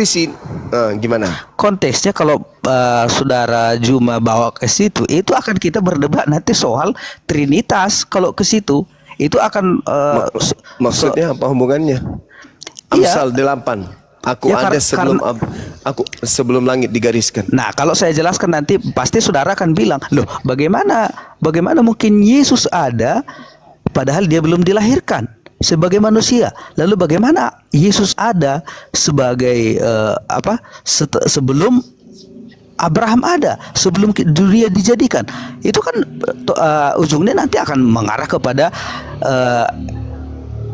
di sini gimana? Konteksnya kalau saudara Juma bawa ke situ, itu akan kita berdebat nanti soal Trinitas. Kalau ke situ, itu akan maksudnya apa hubungannya? Amsal 8. Aku Ya, ada sebelum langit digariskan. Nah, kalau saya jelaskan nanti pasti saudara akan bilang, loh, bagaimana mungkin Yesus ada padahal dia belum dilahirkan sebagai manusia. Lalu bagaimana Yesus ada sebagai sebelum Abraham ada, sebelum dunia dijadikan. Itu kan ujungnya nanti akan mengarah kepada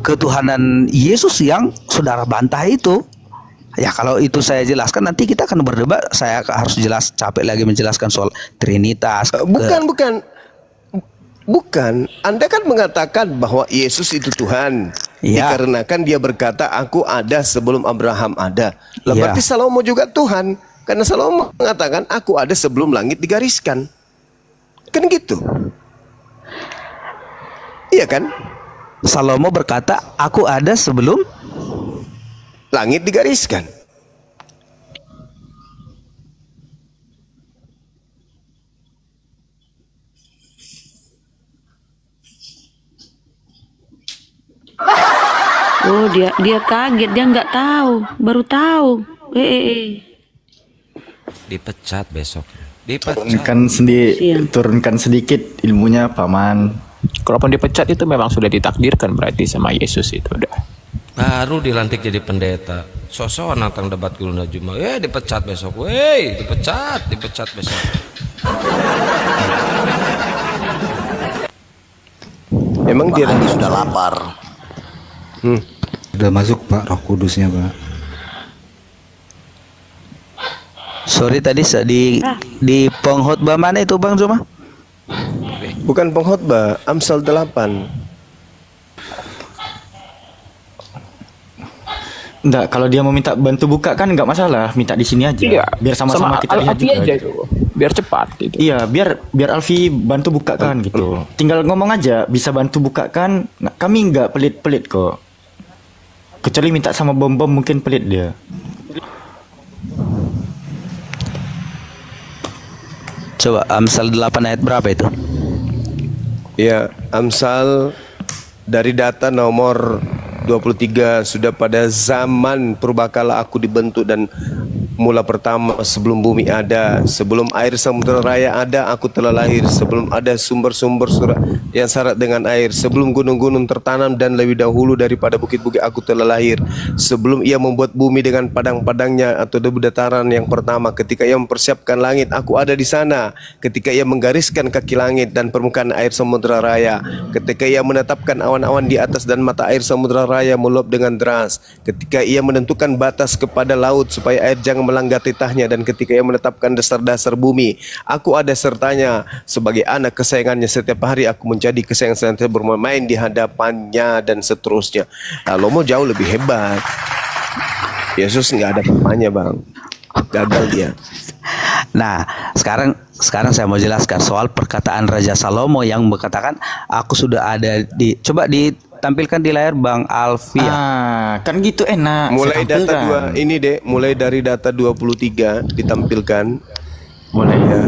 ketuhanan Yesus yang saudara bantah itu. Ya, kalau itu saya jelaskan nanti kita akan berdebat. Saya harus capek lagi menjelaskan soal Trinitas. Bukan. Anda kan mengatakan bahwa Yesus itu Tuhan. Ya. Dikarenakan dia berkata, aku ada sebelum Abraham ada. Lah, berarti Salomo juga Tuhan. Karena Salomo mengatakan, aku ada sebelum langit digariskan. Kan gitu. Iya kan? Salomo berkata, aku ada sebelum langit digariskan. Oh, dia kaget, dia nggak tahu, baru tahu. Dipecat besok. Turunkan sedikit ilmunya, Paman. Kalaupun dipecat itu memang sudah ditakdirkan berarti sama Yesus itu udah. Baru dilantik jadi pendeta. Sosok nantang debat Guru Najuma. Dipecat besok. Dipecat besok. Memang dia sudah lapar. Sudah masuk Pak Roh Kudusnya, Pak. sorry tadi di pengkhotbah mana itu Bang Zuma? Bukan pengkhotbah, Amsal 8. Enggak, kalau dia mau minta bantu buka kan enggak masalah, minta di sini aja. Iya, biar sama-sama kita lihat juga. Aja itu. Biar cepat gitu. Iya, biar Alfi bantu buka kan gitu. Tinggal ngomong aja, bisa bantu buka kan. Nah, kami enggak pelit-pelit kok. Kecuali minta sama bom-bom mungkin pelit dia. Coba Amsal 8 ayat berapa itu? Ya, Amsal dari data nomor 23, sudah pada zaman purbakala aku dibentuk dan mula pertama sebelum bumi ada, sebelum air samudera raya ada, aku telah lahir, sebelum ada sumber-sumber yang syarat dengan air, sebelum gunung-gunung tertanam dan lebih dahulu daripada bukit-bukit aku telah lahir, sebelum ia membuat bumi dengan padang-padangnya atau debu dataran yang pertama, ketika ia mempersiapkan langit aku ada di sana, ketika ia menggariskan kaki langit dan permukaan air samudera raya, ketika ia menetapkan awan-awan di atas dan mata air samudera raya meluap dengan deras, ketika ia menentukan batas kepada laut supaya air jangan melanggar titahnya, dan ketika ia menetapkan dasar-dasar bumi, aku ada sertanya sebagai anak kesayangannya, setiap hari aku menjadi kesayangan saya bermain di hadapannya, dan seterusnya. Salomo jauh lebih hebat. Yesus nggak ada papanya Bang, gagal dia. Nah, sekarang saya mau jelaskan soal perkataan Raja Salomo yang berkatakan aku sudah ada di, coba ditampilkan di layar Bang Alfi. Kan gitu enak. Mulai data 2 ini deh, mulai dari data 23 ditampilkan. Boleh ya.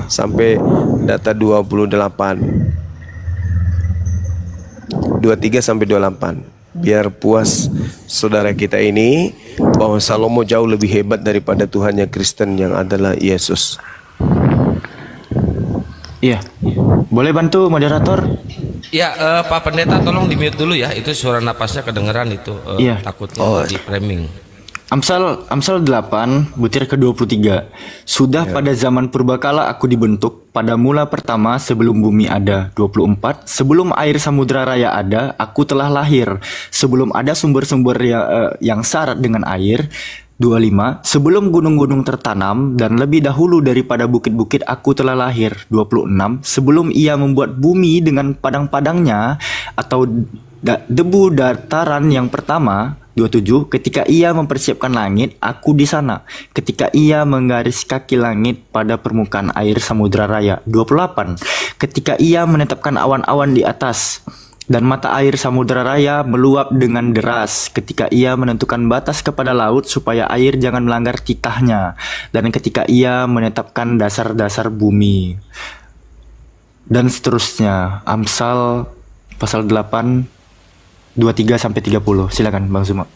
Sampai data 28. 23 sampai 28. Biar puas saudara kita ini bahwa Salomo jauh lebih hebat daripada Tuhannya Kristen yang adalah Yesus. Iya. Boleh bantu moderator? Ya, Pak Pendeta tolong di mute dulu ya, itu suara napasnya kedengeran itu. Iya. Takutnya di framing. Amsal 8 butir ke-23. Sudah pada zaman purbakala aku dibentuk, pada mula pertama sebelum bumi ada. 24. Sebelum air samudera raya ada, aku telah lahir. Sebelum ada sumber-sumber yang syarat dengan air. 25. Sebelum gunung-gunung tertanam dan lebih dahulu daripada bukit-bukit aku telah lahir. 26. Sebelum ia membuat bumi dengan padang-padangnya atau debu dataran yang pertama. 27. Ketika ia mempersiapkan langit, aku di sana. Ketika ia menggaris kaki langit pada permukaan air samudera raya. 28. Ketika ia menetapkan awan-awan di atas. Dan mata air Samudra Raya meluap dengan deras ketika ia menentukan batas kepada laut supaya air jangan melanggar titahnya, dan ketika ia menetapkan dasar-dasar bumi. Dan seterusnya. Amsal pasal 8 23-30. Silakan Bang Zuma.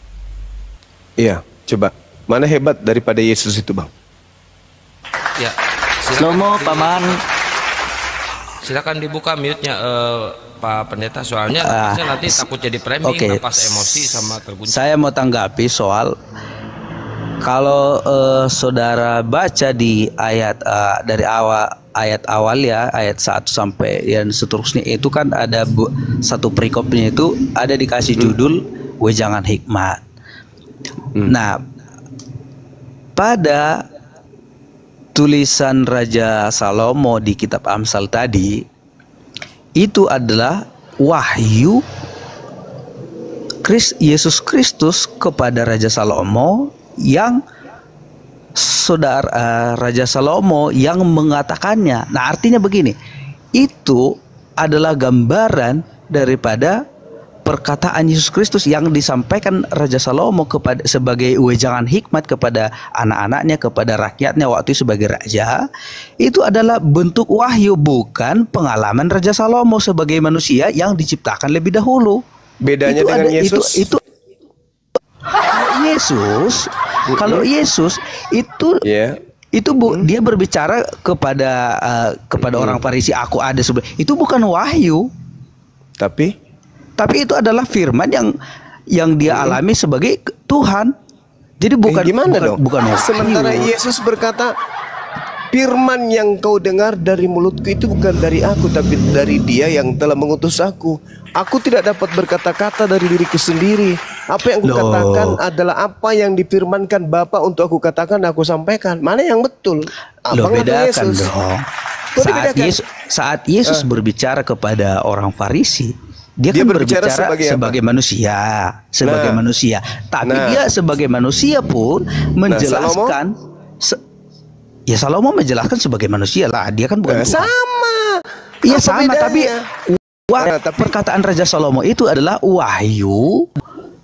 Iya, coba. Mana hebat daripada Yesus itu, Bang? Ya. Slomo Paman. Silakan dibuka mute-nya Pak Pendeta, soalnya nanti takut jadi framing pas emosi sama terguncang. Saya mau tanggapi soal kalau saudara baca di ayat dari ayat awal ya, ayat 1 sampai yang seterusnya itu kan ada satu perikopnya itu ada dikasih judul Wejangan Hikmat. Nah, pada tulisan Raja Salomo di kitab Amsal tadi itu adalah wahyu Yesus Kristus kepada Raja Salomo yang Raja Salomo yang mengatakannya. Nah, artinya begini, itu adalah gambaran daripada perkataan Yesus Kristus yang disampaikan Raja Salomo sebagai wejangan hikmat kepada anak-anaknya, kepada rakyatnya waktu itu sebagai raja. Itu adalah bentuk wahyu, bukan pengalaman Raja Salomo sebagai manusia yang diciptakan lebih dahulu. Bedanya itu dengan Yesus? Kalau Yesus itu dia berbicara kepada orang Farisi, aku ada sebelum. Itu bukan wahyu. Tapi itu adalah firman yang dia alami sebagai Tuhan. Jadi bukan wahyu. Sementara Yesus berkata, firman yang kau dengar dari mulutku itu bukan dari aku, tapi dari Dia yang telah mengutus aku. Aku tidak dapat berkata-kata dari diriku sendiri. Apa yang aku katakan adalah apa yang difirmankan Bapa untuk aku katakan, aku sampaikan. Mana yang betul? Abang atau Yesus? Dong. Saat Yesus berbicara kepada orang Farisi, dia kan berbicara sebagai manusia, manusia. Tapi dia sebagai manusia pun menjelaskan. Salomo menjelaskan sebagai manusia lah. Dia kan bukan Tuhan. Iya sama, tapi perkataan Raja Salomo itu adalah wahyu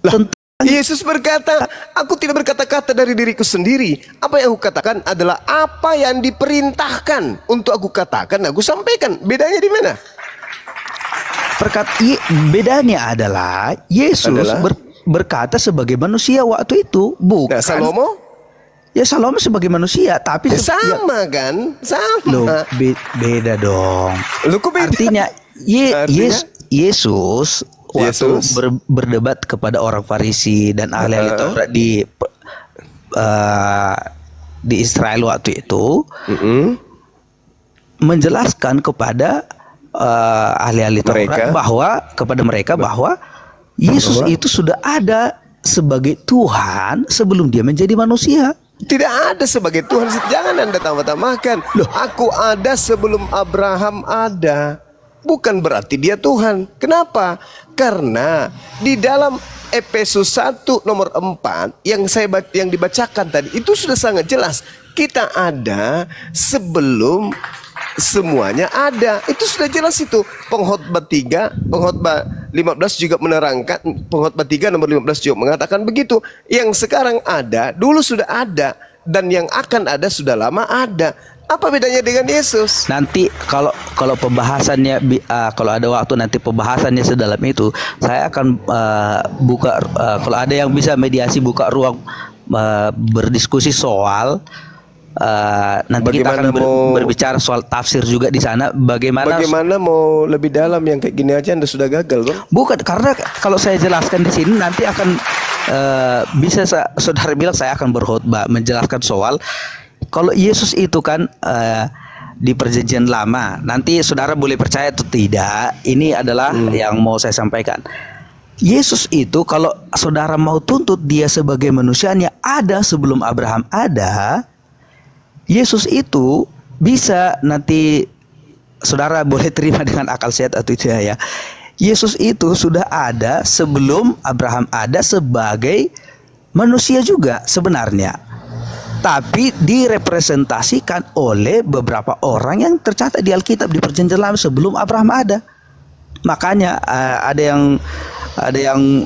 tentang Yesus berkata, aku tidak berkata-kata dari diriku sendiri. Apa yang aku katakan adalah apa yang diperintahkan untuk aku katakan, aku sampaikan. Bedanya di mana? Bedanya adalah Yesus berkata sebagai manusia waktu itu, bukan Salomo? Ya Salomo sebagai manusia, tapi sama kan? Sama. Beda dong. Beda. Artinya Yesus waktu berdebat kepada orang Farisi dan ahli-ahli Taurat di Israel waktu itu, menjelaskan kepada ahli-ahli Taurat kepada mereka bahwa Yesus itu sudah ada sebagai Tuhan sebelum dia menjadi manusia. Tidak ada sebagai Tuhan. Jangan Anda tambah-tambahkan. Aku ada sebelum Abraham ada. Bukan berarti dia Tuhan. Kenapa? Karena di dalam Efesus 1 nomor 4 yang dibacakan tadi itu sudah sangat jelas. Kita ada sebelum semuanya ada. Itu sudah jelas itu. Pengkhotbah 15 juga menerangkan, Pengkhotbah 3 nomor 15 juga mengatakan begitu. Yang sekarang ada, dulu sudah ada, dan yang akan ada sudah lama ada. Apa bedanya dengan Yesus? Nanti kalau pembahasannya kalau ada waktu nanti pembahasannya sedalam itu, saya akan buka kalau ada yang bisa mediasi buka ruang berdiskusi soal nanti kita akan berbicara soal tafsir juga di sana. Bagaimana mau lebih dalam yang kayak gini aja Anda sudah gagal, Bang? Bukan, karena kalau saya jelaskan di sini nanti akan bisa saudara bilang saya akan berkhotbah menjelaskan soal kalau Yesus itu kan di perjanjian lama. Nanti saudara boleh percaya atau tidak, ini adalah yang mau saya sampaikan. Yesus itu kalau saudara mau tuntut dia sebagai manusianya ada sebelum Abraham ada, Yesus itu bisa, nanti saudara boleh terima dengan akal sehat atau tidak ya. Yesus itu sudah ada sebelum Abraham ada sebagai manusia juga sebenarnya. Tapi direpresentasikan oleh beberapa orang yang tercatat di Alkitab di perjanjian lama sebelum Abraham ada. Makanya ada yang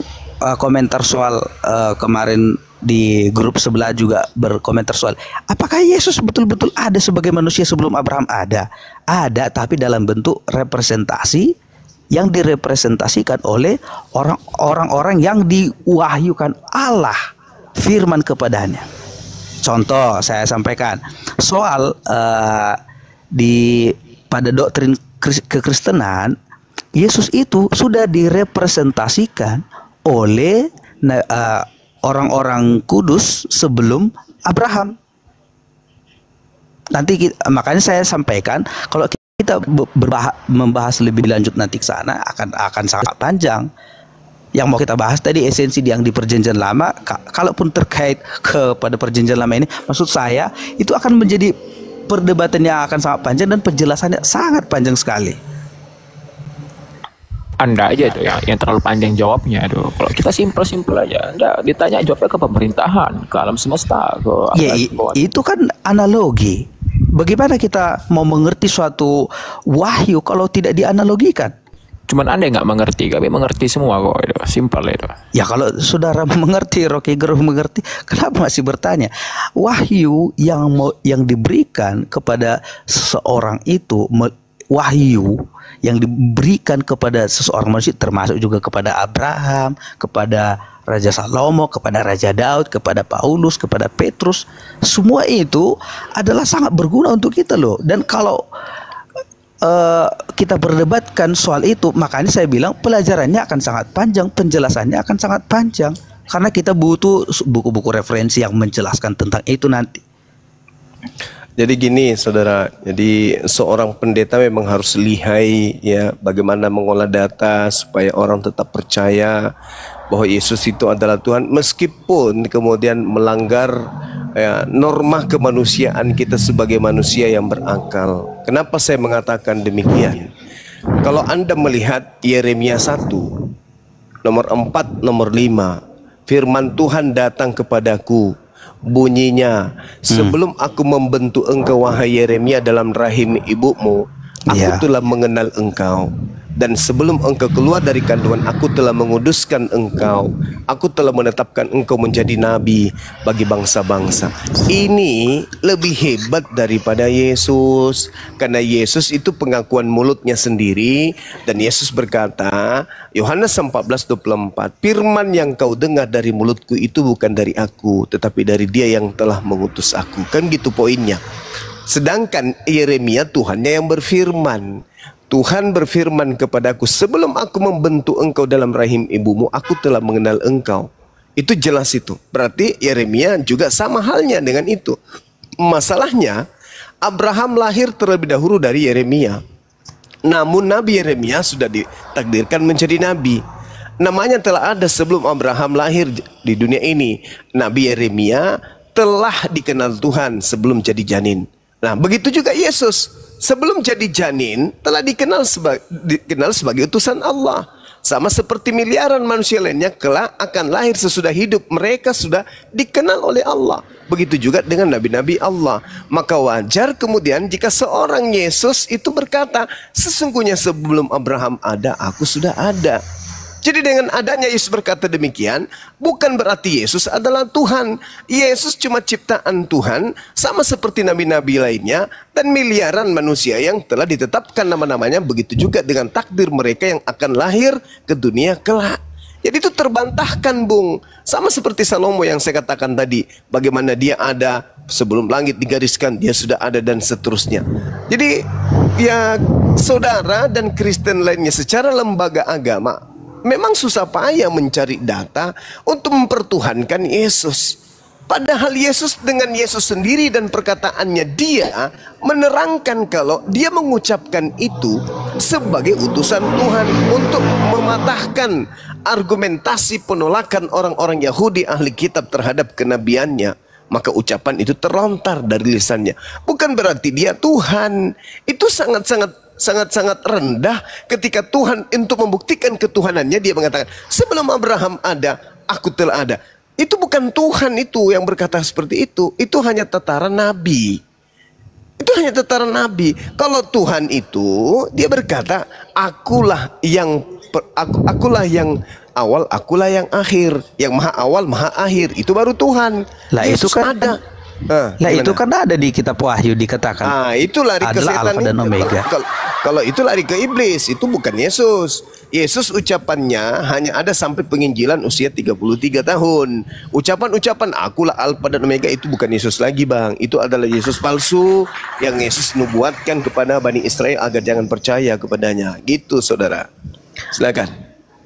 komentar soal kemarin di grup sebelah juga berkomentar soal apakah Yesus betul-betul ada sebagai manusia sebelum Abraham ada? Ada, tapi dalam bentuk representasi yang direpresentasikan oleh orang-orang yang diwahyukan Allah firman kepadanya. Contoh saya sampaikan soal pada doktrin kekristenan, Yesus itu sudah direpresentasikan oleh orang-orang kudus sebelum Abraham. Nanti makanya saya sampaikan kalau kita membahas lebih lanjut nanti ke sana akan sangat panjang. Yang mau kita bahas tadi esensi yang di perjanjian lama, kalaupun terkait kepada perjanjian lama ini, maksud saya itu akan menjadi perdebatan yang akan sangat panjang dan penjelasannya sangat panjang sekali. Anda aja tuh yang terlalu panjang jawabnya tuh. Kalau kita simpel aja, Anda ditanya jawabnya ke pemerintahan, ke alam semesta, ke itu kan analogi. Bagaimana kita mau mengerti suatu wahyu kalau tidak dianalogikan? Cuman Anda nggak mengerti, kami mengerti semua kok, itu simpel itu. Ya kalau saudara mengerti, Rocky Gerung mengerti, kenapa masih bertanya? Wahyu yang diberikan kepada seseorang itu, wahyu yang diberikan kepada seseorang manusia, termasuk juga kepada Abraham, kepada Raja Salomo, kepada Raja Daud, kepada Paulus, kepada Petrus, semua itu adalah sangat berguna untuk kita loh. Dan kalau kita berdebatkan soal itu, makanya saya bilang pelajarannya akan sangat panjang, penjelasannya akan sangat panjang, karena kita butuh buku-buku referensi yang menjelaskan tentang itu nanti. Jadi gini saudara, jadi seorang pendeta memang harus lihai ya bagaimana mengolah data supaya orang tetap percaya bahwa Yesus itu adalah Tuhan meskipun kemudian melanggar ya, norma kemanusiaan kita sebagai manusia yang berakal. Kenapa saya mengatakan demikian? Kalau Anda melihat Yeremia 1 nomor 4 nomor 5, firman Tuhan datang kepadaku, bunyinya, sebelum aku membentuk engkau wahai Yeremia dalam rahim ibumu, aku telah mengenal engkau. Dan sebelum engkau keluar dari kandungan, aku telah menguduskan engkau. Aku telah menetapkan engkau menjadi nabi bagi bangsa-bangsa. Ini lebih hebat daripada Yesus, karena Yesus itu pengakuan mulutnya sendiri. Dan Yesus berkata, Yohanes 14:24, firman yang kau dengar dari mulutku itu bukan dari aku, tetapi dari Dia yang telah mengutus aku. Kan gitu poinnya. Sedangkan Yeremia Tuhannya yang berfirman. Tuhan berfirman kepadaku, sebelum aku membentuk engkau dalam rahim ibumu, aku telah mengenal engkau. Itu jelas itu. Berarti Yeremia juga sama halnya dengan itu. Masalahnya, Abraham lahir terlebih dahulu dari Yeremia. Namun Nabi Yeremia sudah ditakdirkan menjadi nabi. Namanya telah ada sebelum Abraham lahir di dunia ini. Nabi Yeremia telah dikenal Tuhan sebelum jadi janin. Nah, begitu juga Yesus. Sebelum jadi janin telah dikenal sebagai utusan Allah. Sama seperti miliaran manusia lainnya kelak akan lahir sesudah hidup. Mereka sudah dikenal oleh Allah. Begitu juga dengan nabi-nabi Allah. Maka wajar kemudian jika seorang Yesus itu berkata, sesungguhnya sebelum Abraham ada, aku sudah ada. Jadi dengan adanya Yesus berkata demikian, bukan berarti Yesus adalah Tuhan. Yesus cuma ciptaan Tuhan, sama seperti nabi-nabi lainnya, dan miliaran manusia yang telah ditetapkan nama-namanya, begitu juga dengan takdir mereka yang akan lahir ke dunia kelak. Jadi itu terbantahkan, Bung. Sama seperti Salomo yang saya katakan tadi, bagaimana dia ada sebelum langit digariskan, dia sudah ada, dan seterusnya. Jadi ya saudara dan Kristen lainnya secara lembaga agama memang susah payah mencari data untuk mempertuhankan Yesus. Padahal Yesus dengan Yesus sendiri dan perkataannya, dia menerangkan kalau dia mengucapkan itu sebagai utusan Tuhan untuk mematahkan argumentasi penolakan orang-orang Yahudi ahli kitab terhadap kenabiannya. Maka ucapan itu terlontar dari lisannya. Bukan berarti dia Tuhan. Itu sangat-sangat rendah ketika Tuhan untuk membuktikan ketuhanannya dia mengatakan, sebelum Abraham ada, aku telah ada. Itu bukan Tuhan itu yang berkata seperti itu. Itu hanya tataran nabi. Itu hanya tataran nabi. Kalau Tuhan itu dia berkata, akulah yang awal, akulah yang akhir, yang maha awal, maha akhir. Itu baru Tuhan. Lah itu Yesus kan ada. Lah itu kan ada di kitab Wahyu dikatakan. Itu lari ke adalah setan Alfa dan itu. Omega. Kalau itu lari ke iblis, itu bukan Yesus. Yesus ucapannya hanya ada sampai penginjilan usia 33 tahun. Ucapan-ucapan akulah Alfa dan Omega itu bukan Yesus lagi, Bang. Itu adalah Yesus palsu yang Yesus nubuatkan kepada Bani Israel agar jangan percaya kepadanya. Gitu, saudara. Silakan.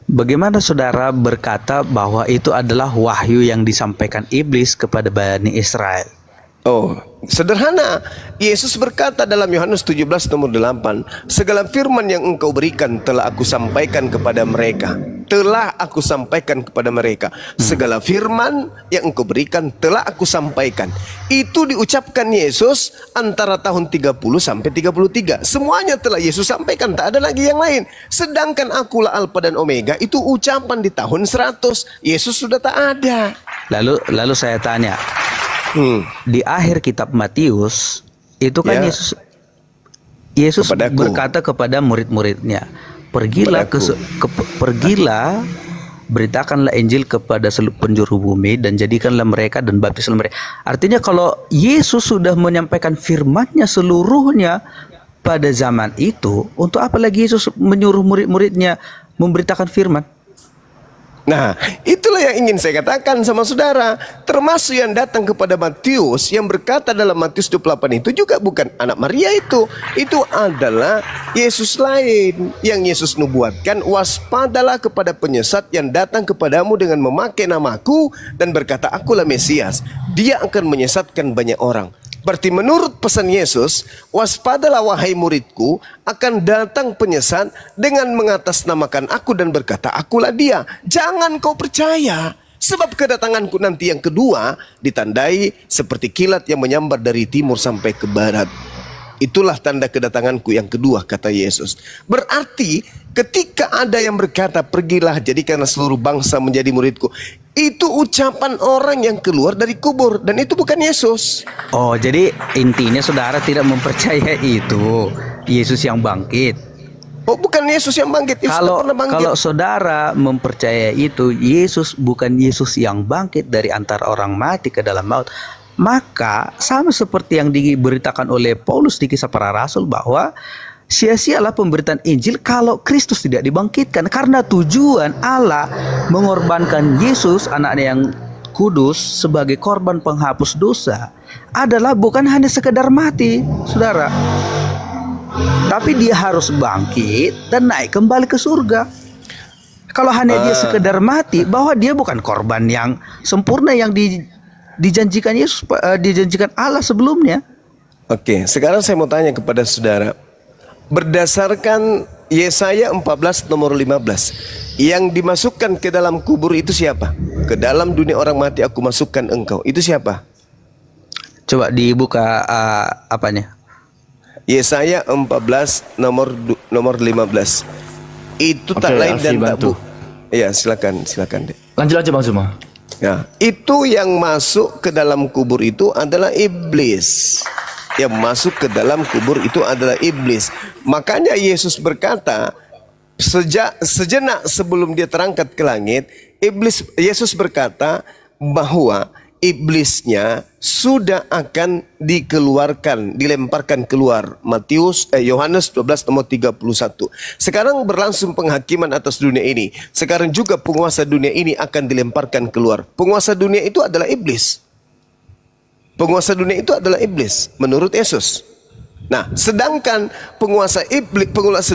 Bagaimana saudara berkata bahwa itu adalah wahyu yang disampaikan iblis kepada Bani Israel? Oh, sederhana. Yesus berkata dalam Yohanes 17 nomor 8, segala firman yang engkau berikan telah aku sampaikan kepada mereka. Telah aku sampaikan kepada mereka. Segala firman yang engkau berikan telah aku sampaikan. Itu diucapkan Yesus antara tahun 30 sampai 33. Semuanya telah Yesus sampaikan, tak ada lagi yang lain. Sedangkan akulah Alfa dan Omega itu ucapan di tahun 100. Yesus sudah tak ada. Lalu saya tanya, di akhir kitab Matius itu kan Yesus Kepadaku. berkata kepada murid-muridnya, pergilah pergilah beritakanlah Injil kepada seluruh penjuru bumi dan jadikanlah mereka dan baptislah mereka. Artinya kalau Yesus sudah menyampaikan firman-Nya seluruhnya pada zaman itu, untuk apa lagi Yesus menyuruh murid-muridnya memberitakan firman? Nah, itulah yang ingin saya katakan sama saudara. Termasuk yang datang kepada Matius, yang berkata dalam Matius 28 itu juga bukan anak Maria itu. Itu adalah Yesus lain. Yang Yesus nubuatkan, waspadalah kepada penyesat yang datang kepadamu dengan memakai namaku dan berkata, akulah Mesias. Dia akan menyesatkan banyak orang. Berarti menurut pesan Yesus, waspadalah wahai muridku, akan datang penyesat dengan mengatasnamakan aku dan berkata, akulah dia. Jangan kau percaya, sebab kedatanganku nanti yang kedua ditandai seperti kilat yang menyambar dari timur sampai ke barat. Itulah tanda kedatanganku yang kedua, kata Yesus. Berarti ketika ada yang berkata, pergilah jadikanlah seluruh bangsa menjadi muridku, itu ucapan orang yang keluar dari kubur, dan itu bukan Yesus. Oh, jadi intinya saudara tidak mempercayai itu Yesus yang bangkit. Oh, bukan Yesus yang bangkit. Yesus tak pernah bangkit. Kalau saudara mempercayai itu Yesus bukan Yesus yang bangkit dari antara orang mati ke dalam maut, maka sama seperti yang diberitakan oleh Paulus di Kisah Para Rasul bahwa sia-sialah pemberitaan Injil kalau Kristus tidak dibangkitkan, karena tujuan Allah mengorbankan Yesus anaknya yang kudus sebagai korban penghapus dosa adalah bukan hanya sekedar mati, saudara, tapi dia harus bangkit dan naik kembali ke surga. Kalau hanya dia sekedar mati, bahwa dia bukan korban yang sempurna yang dijanjikan Yesus, dijanjikan Allah sebelumnya. Oke, sekarang saya mau tanya kepada saudara. Berdasarkan Yesaya 14 nomor 15, yang dimasukkan ke dalam kubur itu siapa? Ke dalam dunia orang mati aku masukkan engkau. Itu siapa? Coba dibuka apanya? Yesaya 14 nomor 15. Itu tak lain dan tak bukan. Iya, silakan deh. Lanjut aja Bang Zuma. Ya, itu yang masuk ke dalam kubur itu adalah iblis. Yang masuk ke dalam kubur itu adalah iblis. Makanya Yesus berkata, sejenak sebelum dia terangkat ke langit, Yesus berkata bahwa iblisnya sudah akan dikeluarkan, dilemparkan keluar. Yohanes 12 nomor 31. Sekarang berlangsung penghakiman atas dunia ini. Sekarang juga penguasa dunia ini akan dilemparkan keluar. Penguasa dunia itu adalah iblis. Penguasa dunia itu adalah iblis menurut Yesus. Nah, sedangkan penguasa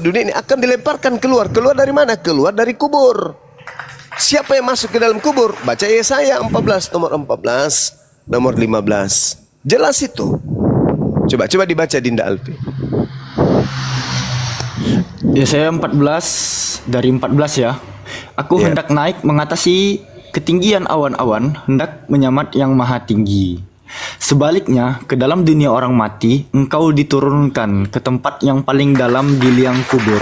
dunia ini akan dilemparkan keluar. Keluar dari mana? Keluar dari kubur. Siapa yang masuk ke dalam kubur? Baca Yesaya 14 nomor 15. Jelas itu. Coba dibaca Dinda Alfi. Yesaya 14 dari 14 ya. Aku hendak naik mengatasi ketinggian awan-awan, hendak menyamat yang maha tinggi. Sebaliknya, ke dalam dunia orang mati, engkau diturunkan ke tempat yang paling dalam di liang kubur.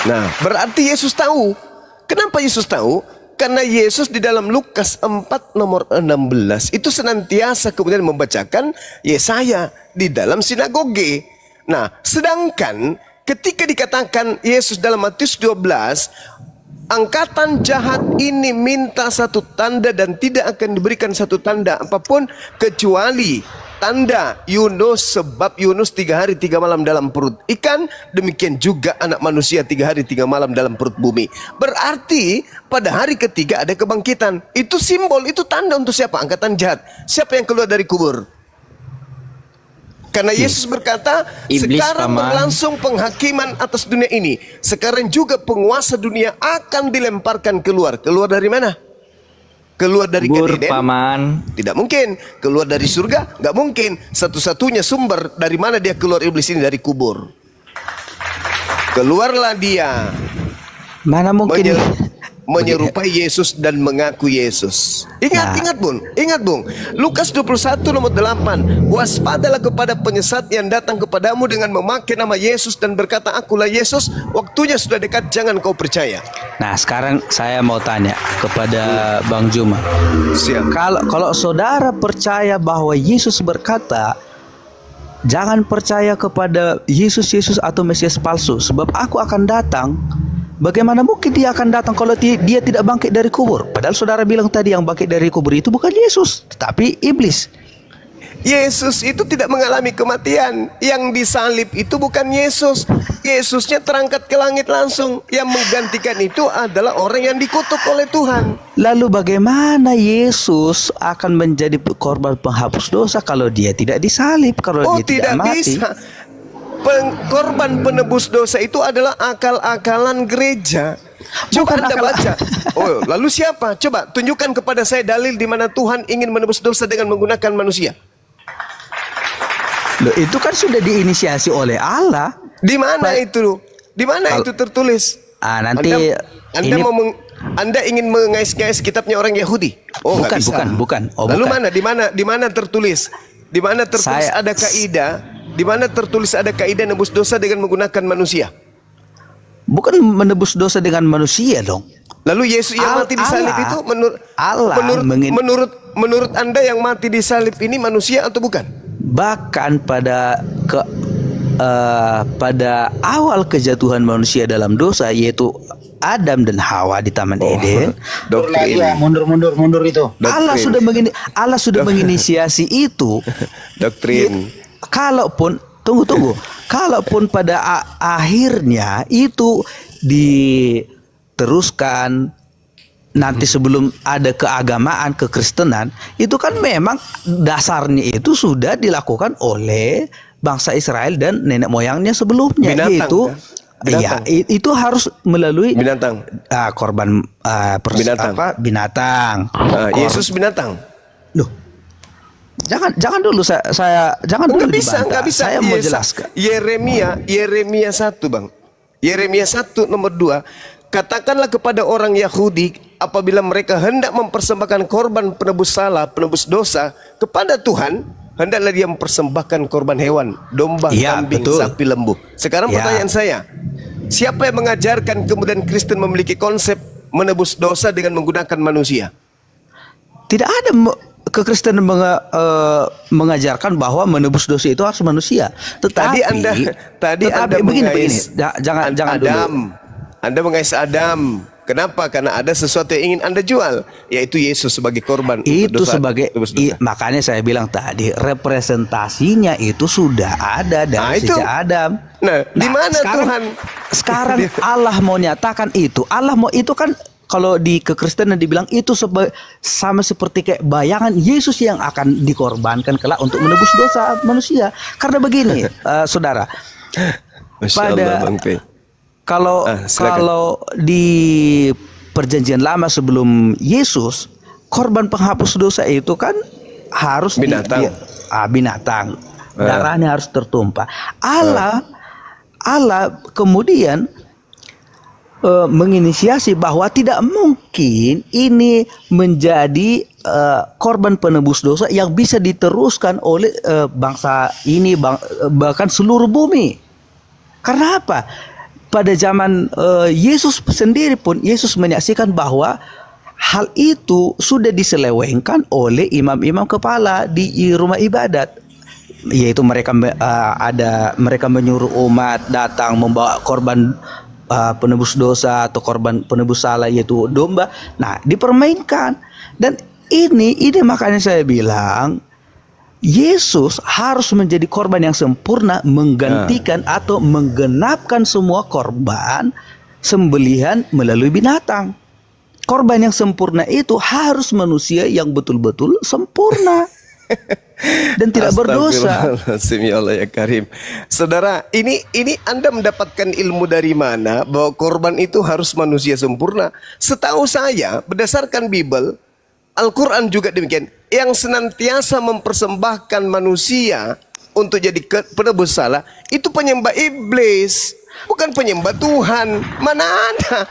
Nah, berarti Yesus tahu. Kenapa Yesus tahu? Karena Yesus di dalam Lukas 4 nomor 16 itu senantiasa kemudian membacakan Yesaya di dalam sinagoge. Nah, sedangkan ketika dikatakan Yesus dalam Matius 12, angkatan jahat ini minta satu tanda dan tidak akan diberikan satu tanda apapun kecuali tanda Yunus, sebab Yunus 3 hari 3 malam dalam perut ikan, demikian juga anak manusia 3 hari 3 malam dalam perut bumi. Berarti pada hari ketiga ada kebangkitan. Itu simbol, itu tanda untuk siapa? Angkatan jahat. Siapa yang keluar dari kubur? Karena Yesus berkata, Iblis, sekarang paman. berlangsung penghakiman atas dunia ini. Sekarang juga penguasa dunia akan dilemparkan keluar. Keluar dari mana? Keluar dari Kubur, Eden? paman. Tidak mungkin. Keluar dari surga? Nggak mungkin. Satu-satunya sumber dari mana dia keluar iblis ini, dari kubur. Keluarlah dia. Mana mungkin Menyerupai Yesus dan mengaku Yesus. Ingat Bung. Lukas 21 nomor 8. Waspadalah kepada penyesat yang datang kepadamu dengan memakai nama Yesus dan berkata, akulah Yesus. Waktunya sudah dekat, jangan kau percaya. Nah, sekarang saya mau tanya kepada Bang Juma. Siap. Kalau saudara percaya bahwa Yesus berkata, jangan percaya kepada Yesus atau Mesias palsu, sebab aku akan datang. Bagaimana mungkin dia akan datang kalau dia tidak bangkit dari kubur? Padahal saudara bilang tadi yang bangkit dari kubur itu bukan Yesus, tetapi iblis. Yesus itu tidak mengalami kematian. Yang disalib itu bukan Yesus. Yesusnya terangkat ke langit langsung. Yang menggantikan itu adalah orang yang dikutuk oleh Tuhan. Lalu bagaimana Yesus akan menjadi korban penghapus dosa kalau dia tidak disalib, kalau dia tidak mati? Bisa. Korban penebus dosa itu adalah akal-akalan gereja. Coba Anda baca. Oh, lalu siapa? Coba tunjukkan kepada saya dalil di mana Tuhan ingin menebus dosa dengan menggunakan manusia. Loh, itu kan sudah diinisiasi oleh Allah. Di mana itu? Di mana itu tertulis? Nanti Anda ingin mengais-ngais kitabnya orang Yahudi? Oh, nggak bisa. Bukan. Oh, lalu bukan. di mana tertulis? Di mana tertulis ada kaidah? Di mana tertulis ada kaidah menebus dosa dengan menggunakan manusia? Bukan menebus dosa dengan manusia dong. Lalu Yesus yang mati di salib itu menurut Anda yang mati di salib ini manusia atau bukan? Bahkan pada awal kejatuhan manusia dalam dosa, yaitu Adam dan Hawa di Taman Eden. Doktrin. Mundur itu. Allah sudah menginisiasi itu. Doktrin. Kalaupun kalaupun pada akhirnya itu diteruskan nanti sebelum ada keagamaan, kekristenan, itu kan memang dasarnya itu sudah dilakukan oleh bangsa Israel dan nenek moyangnya sebelumnya. Binatang, itu harus melalui binatang. Korban binatang. Yesus binatang. Loh, jangan dulu saya jangan dulu dibantah. Nggak bisa. Saya mau jelaskan. Yeremia 1, Bang. Yeremia 1 nomor 2. Katakanlah kepada orang Yahudi, apabila mereka hendak mempersembahkan korban penebus salah, penebus dosa kepada Tuhan, hendaklah dia mempersembahkan korban hewan, domba, kambing, sapi, lembu. Sekarang pertanyaan saya, siapa yang mengajarkan kemudian Kristen memiliki konsep menebus dosa dengan menggunakan manusia? Tidak ada kekristenan mengajarkan bahwa menebus dosa itu harus manusia. Tetapi Anda begini. Jangan dulu. Anda mengais Adam. Kenapa? Karena ada sesuatu yang ingin Anda jual, yaitu Yesus sebagai korban. Itu dosa, makanya saya bilang tadi representasinya itu sudah ada dari sejak Adam. Di mana Tuhan? Sekarang Allah mau nyatakan itu. Allah mau itu kan. Kalau di kekristenan dibilang itu sama seperti kayak bayangan Yesus yang akan dikorbankan kelak untuk menebus dosa manusia. Karena begini, saudara, kalau di perjanjian lama sebelum Yesus, korban penghapus dosa itu kan harus binatang. Darahnya harus tertumpah. Allah kemudian menginisiasi bahwa tidak mungkin ini menjadi korban penebus dosa yang bisa diteruskan oleh bangsa ini, bahkan seluruh bumi. Karena apa? Pada zaman Yesus sendiri pun Yesus menyaksikan bahwa hal itu sudah diselewengkan oleh imam-imam kepala di rumah ibadat, yaitu mereka mereka menyuruh umat datang membawa korban penebus dosa atau korban penebus salah, yaitu domba. Nah, dipermainkan. Dan ini makanya saya bilang Yesus harus menjadi korban yang sempurna, menggantikan atau menggenapkan semua korban sembelihan melalui binatang. Korban yang sempurna itu harus manusia yang betul-betul sempurna dan tidak berdosa. Ya Allah ya Karim. Saudara, ini Anda mendapatkan ilmu dari mana bahwa korban itu harus manusia sempurna? Setahu saya, berdasarkan Bible, Al-Quran juga demikian, yang senantiasa mempersembahkan manusia untuk jadi penebus salah itu penyembah iblis, bukan penyembah Tuhan. Mana ada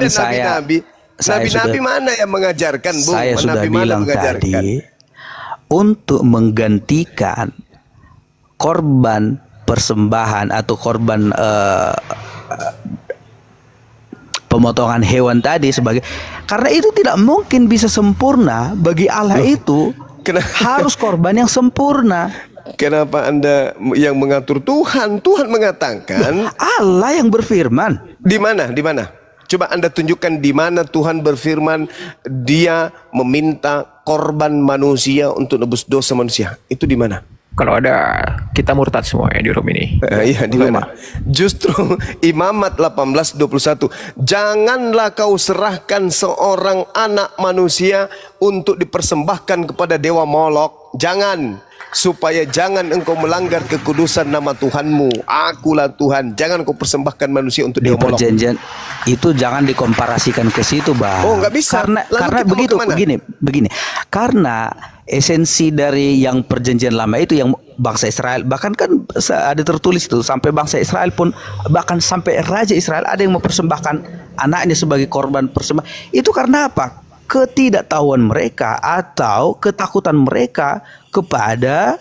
nabi-nabi? Nabi-nabi mana yang mengajarkan, Bu? Saya sudah Nabi bilang tadi, untuk menggantikan korban persembahan atau korban pemotongan hewan tadi sebagai, karena itu tidak mungkin bisa sempurna bagi Allah. Itu harus korban yang sempurna. Kenapa Anda yang mengatur Tuhan? Tuhan mengatakan, Allah yang berfirman. Di mana? Coba Anda tunjukkan di mana Tuhan berfirman Dia meminta korban manusia untuk nebus dosa manusia. Itu di mana? Kalau ada, kita murtad semua ya di room ini. Iya, di mana? Justru Imamat 18:21. Janganlah kau serahkan seorang anak manusia untuk dipersembahkan kepada dewa Molok. Jangan, supaya jangan engkau melanggar kekudusan nama Tuhanmu. Akulah Tuhan. Jangan kau persembahkan manusia untuk dewa Molok. Perjanjian itu jangan dikomparasikan ke situ, Bang. Oh, nggak bisa. Karena begini. Karena esensi dari yang perjanjian lama itu yang bangsa Israel, bahkan kan ada tertulis itu sampai bangsa Israel pun, bahkan sampai Raja Israel ada yang mempersembahkan anaknya sebagai korban persembahan. Itu karena apa? Ketidaktahuan mereka atau ketakutan mereka kepada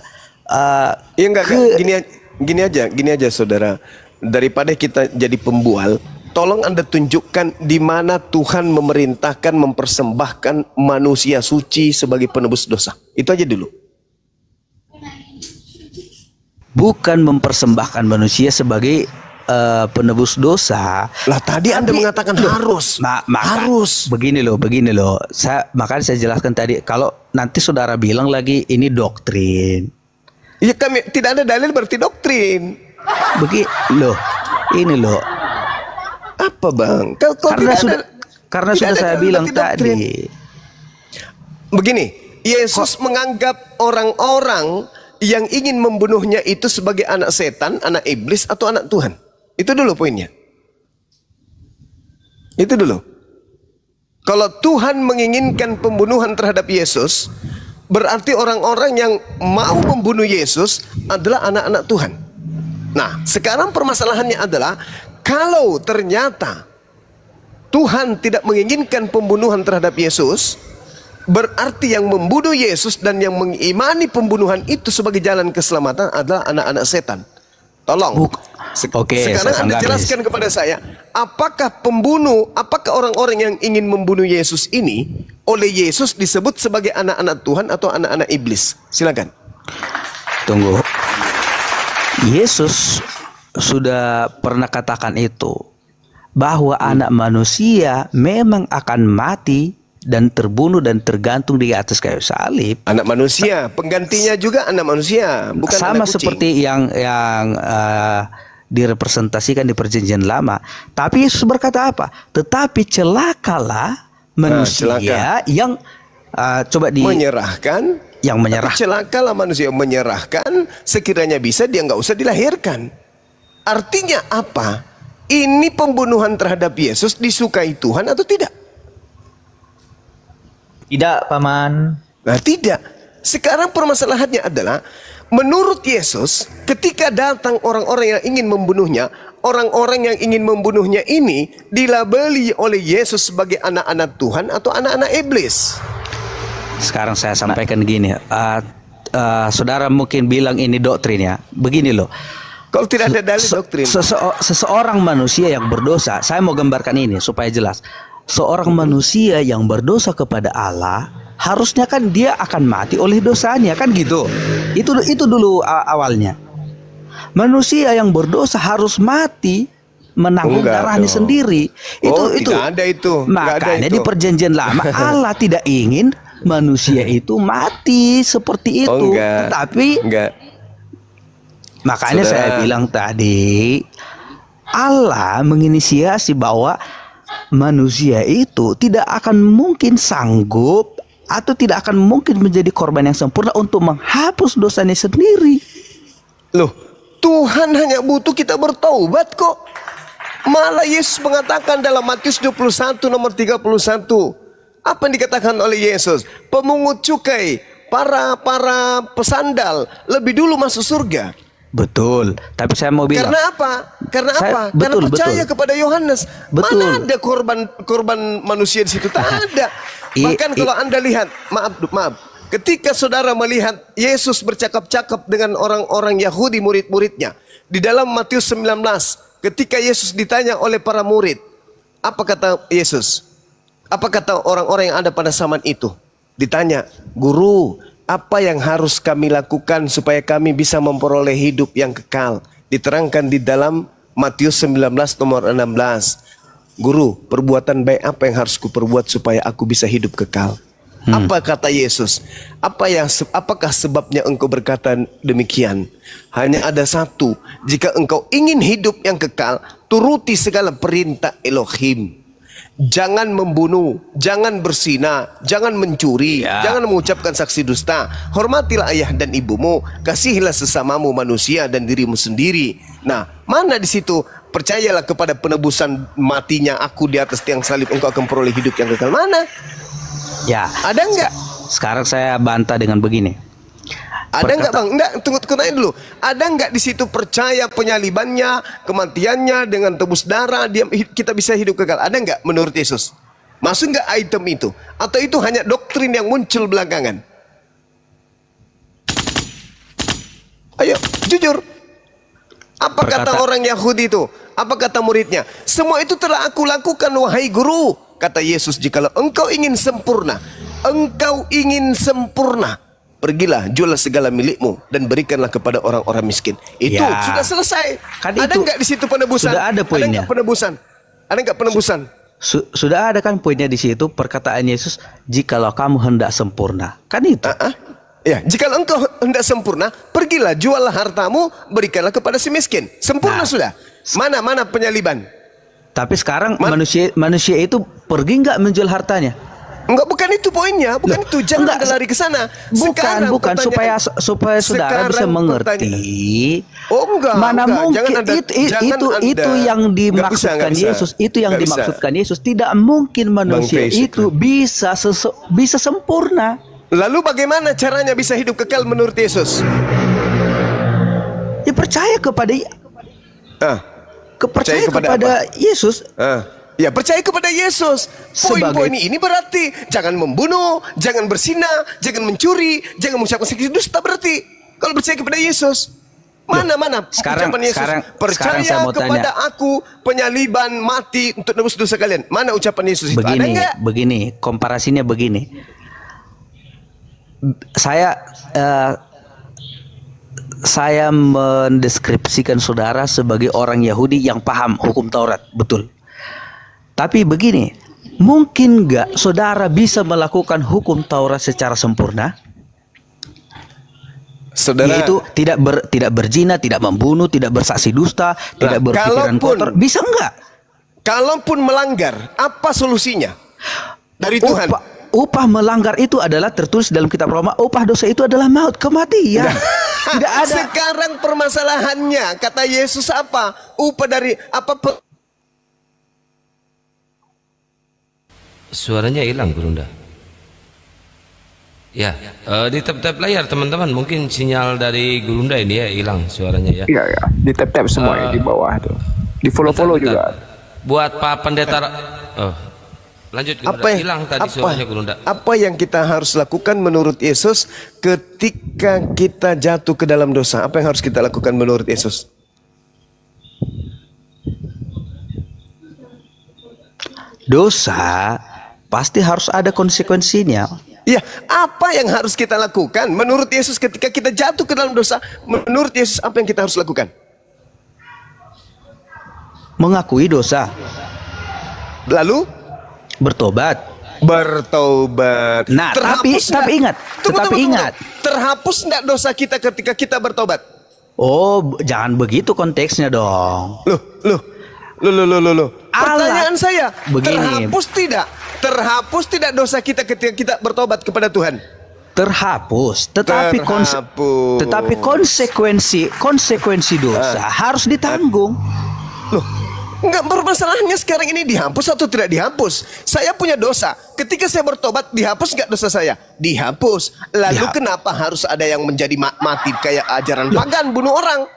gini aja saudara, daripada kita jadi pembual, tolong Anda tunjukkan di mana Tuhan memerintahkan mempersembahkan manusia suci sebagai penebus dosa. Itu aja dulu. Bukan mempersembahkan manusia sebagai penebus dosa. Lah tadi Anda mengatakan harus. Harus. Begini loh. Makanya saya jelaskan tadi, kalau nanti saudara bilang lagi ini doktrin. Ya, kami tidak ada dalil berarti doktrin. Ini loh. Apa Bang? Karena sudah saya bilang tadi. Begini, Yesus menganggap orang-orang yang ingin membunuhnya itu sebagai anak setan, anak iblis, atau anak Tuhan. Itu dulu poinnya. Itu dulu. Kalau Tuhan menginginkan pembunuhan terhadap Yesus, berarti orang-orang yang mau membunuh Yesus adalah anak-anak Tuhan. Nah, sekarang permasalahannya adalah, kalau ternyata Tuhan tidak menginginkan pembunuhan terhadap Yesus, berarti yang membunuh Yesus dan yang mengimani pembunuhan itu sebagai jalan keselamatan adalah anak-anak setan. Tolong. Sekarang Anda jelaskan kepada saya, apakah orang-orang yang ingin membunuh Yesus ini oleh Yesus disebut sebagai anak-anak Tuhan atau anak-anak iblis? Silakan. Tunggu. Yesus sudah pernah katakan itu, bahwa anak manusia memang akan mati dan terbunuh dan tergantung di atas kayu salib. Anak manusia, penggantinya juga anak manusia, bukan sama anak kucing. Seperti yang direpresentasikan di perjanjian lama. Tapi Yesus berkata apa? Tetapi celakalah manusia yang menyerahkan. Yang menyerah. Tapi celakalah manusia yang menyerahkan, sekiranya bisa dia nggak usah dilahirkan. Artinya apa? Ini pembunuhan terhadap Yesus disukai Tuhan atau tidak? Tidak, Paman. Nah, tidak. Sekarang permasalahannya adalah, menurut Yesus, ketika datang orang-orang yang ingin membunuhnya, orang-orang yang ingin membunuhnya ini dilabeli oleh Yesus sebagai anak-anak Tuhan atau anak-anak iblis. Sekarang saya sampaikan gini, saudara mungkin bilang ini doktrin ya. Begini loh. Kalau tidak ada dalil doktrin. Seseorang manusia yang berdosa, saya mau gambarkan ini supaya jelas. seorang manusia yang berdosa kepada Allah, harusnya kan dia akan mati oleh dosanya, kan gitu. Itu dulu awalnya. Manusia yang berdosa harus mati menanggung darahnya sendiri. Itu tidak ada itu. Makanya di perjanjian lama Allah tidak ingin manusia itu mati seperti itu. Tapi makanya saya bilang tadi, Allah menginisiasi bahwa manusia itu tidak akan mungkin sanggup atau tidak akan mungkin menjadi korban yang sempurna untuk menghapus dosanya sendiri. Loh, Tuhan hanya butuh kita bertaubat kok. Malah Yesus mengatakan dalam Matius 21 nomor 31. Apa yang dikatakan oleh Yesus? Pemungut cukai, para pesandal lebih dulu masuk surga. Betul, tapi saya mau bilang. Karena apa? Karena percaya kepada Yohanes. Mana ada korban manusia di situ? Tak ada. Bahkan kalau Anda lihat, maaf, ketika saudara melihat Yesus bercakap-cakap dengan orang-orang Yahudi, murid-muridnya, di dalam Matius 19, ketika Yesus ditanya oleh para murid, apa kata Yesus? Apa kata orang-orang yang ada pada zaman itu? Ditanya, Guru, apa yang harus kami lakukan supaya kami bisa memperoleh hidup yang kekal? Diterangkan di dalam Matius 19 nomor 16. Guru, perbuatan baik apa yang harus kuperbuat supaya aku bisa hidup kekal? Apa kata Yesus? Apakah sebabnya engkau berkata demikian? Hanya ada satu. Jika engkau ingin hidup yang kekal, turuti segala perintah Elohim. Jangan membunuh, jangan berzina, jangan mencuri, jangan mengucapkan saksi dusta. Hormatilah ayah dan ibumu, kasihilah sesamamu manusia dan dirimu sendiri. Nah, mana di situ? Percayalah kepada penebusan matinya aku di atas tiang salib, engkau akan peroleh hidup yang kekal. Mana? Ya. Ada enggak? Sekarang saya bantah dengan begini. Ada enggak bang? Enggak, tunggu nanya dulu. Ada enggak di situ percaya penyalibannya, kematiannya dengan tebus darah, kita bisa hidup kekal? Ada enggak menurut Yesus? Masuk enggak item itu? Atau itu hanya doktrin yang muncul belakangan? Ayo, jujur. Apa kata orang Yahudi itu? Apa kata muridnya? Semua itu telah aku lakukan, wahai guru. Kata Yesus, jikalau engkau ingin sempurna, pergilah, jualah segala milikmu dan berikanlah kepada orang-orang miskin. Itu sudah selesai. Kan ada nggak di situ penebusan? Sudah ada poinnya. Ada nggak penebusan? Sudah ada kan poinnya di situ, perkataan Yesus, jikalau kamu hendak sempurna. Kan itu. Ya, jikalau engkau hendak sempurna, pergilah, jualah hartamu, berikanlah kepada si miskin. Sempurna sudah. Mana penyaliban? Tapi sekarang manusia itu pergi nggak menjual hartanya? Enggak, bukan itu poinnya, bukan itu. Jangan lari ke sana. Bukan supaya saudara bisa mengerti. Mana mungkin itu yang dimaksudkan Yesus. Itu yang dimaksudkan Yesus. Tidak mungkin manusia itu bisa sempurna. Lalu bagaimana caranya bisa hidup kekal menurut Yesus? Ya percaya kepada Yesus. Ya, percaya kepada Yesus. Poin-poin ini berarti jangan membunuh, jangan berzina, jangan mencuri, jangan mengucapkan saksi dusta berarti. Kalau percaya kepada Yesus. Mana ucapan Yesus? Percaya kepada aku, penyaliban, mati untuk nebus dosa kalian. Mana ucapan Yesus itu? Ada enggak? Begini, komparasinya begini. Saya mendeskripsikan saudara sebagai orang Yahudi yang paham hukum Taurat, betul. Tapi begini, mungkin nggak saudara bisa melakukan hukum Taurat secara sempurna? Saudara, yaitu tidak berzina, tidak membunuh, tidak bersaksi dusta, tidak berpikiran kotor. Bisa nggak? Kalaupun melanggar, apa solusinya dari Tuhan? Upah melanggar itu adalah tertulis dalam kitab Roma. Upah dosa itu adalah maut, kematian. Tidak ada. Sekarang permasalahannya, kata Yesus apa? Upah dari apa? Suaranya hilang, Gurunda. Ya, di tap-tap layar teman-teman, mungkin sinyal dari Gurunda ini ya hilang suaranya ya. Iya, di tap-tap semua ya, di bawah tuh. Di follow-follow juga. Buat Pak Pendeta, lanjut Gurunda. Hilang tadi suaranya Gurunda. Apa yang kita harus lakukan menurut Yesus ketika kita jatuh ke dalam dosa? Apa yang harus kita lakukan menurut Yesus? dosa pasti harus ada konsekuensinya. Ya, apa yang harus kita lakukan menurut Yesus ketika kita jatuh ke dalam dosa? Menurut Yesus apa yang kita harus lakukan? Mengakui dosa, Lalu bertobat. bertobat. Nah, tapi ingat, terhapus enggak dosa kita ketika kita bertobat? Oh, jangan begitu konteksnya dong. Loh. Pertanyaan saya, begini. Terhapus tidak dosa kita ketika kita bertobat kepada Tuhan? Terhapus, tetapi konsekuensi dosa harus ditanggung. Loh, enggak, bermasalahnya sekarang ini dihapus atau tidak dihapus. Saya punya dosa. Ketika saya bertobat, dihapus enggak dosa saya? Dihapus. Lalu kenapa harus ada yang menjadi mati kayak ajaran pagan, bunuh orang?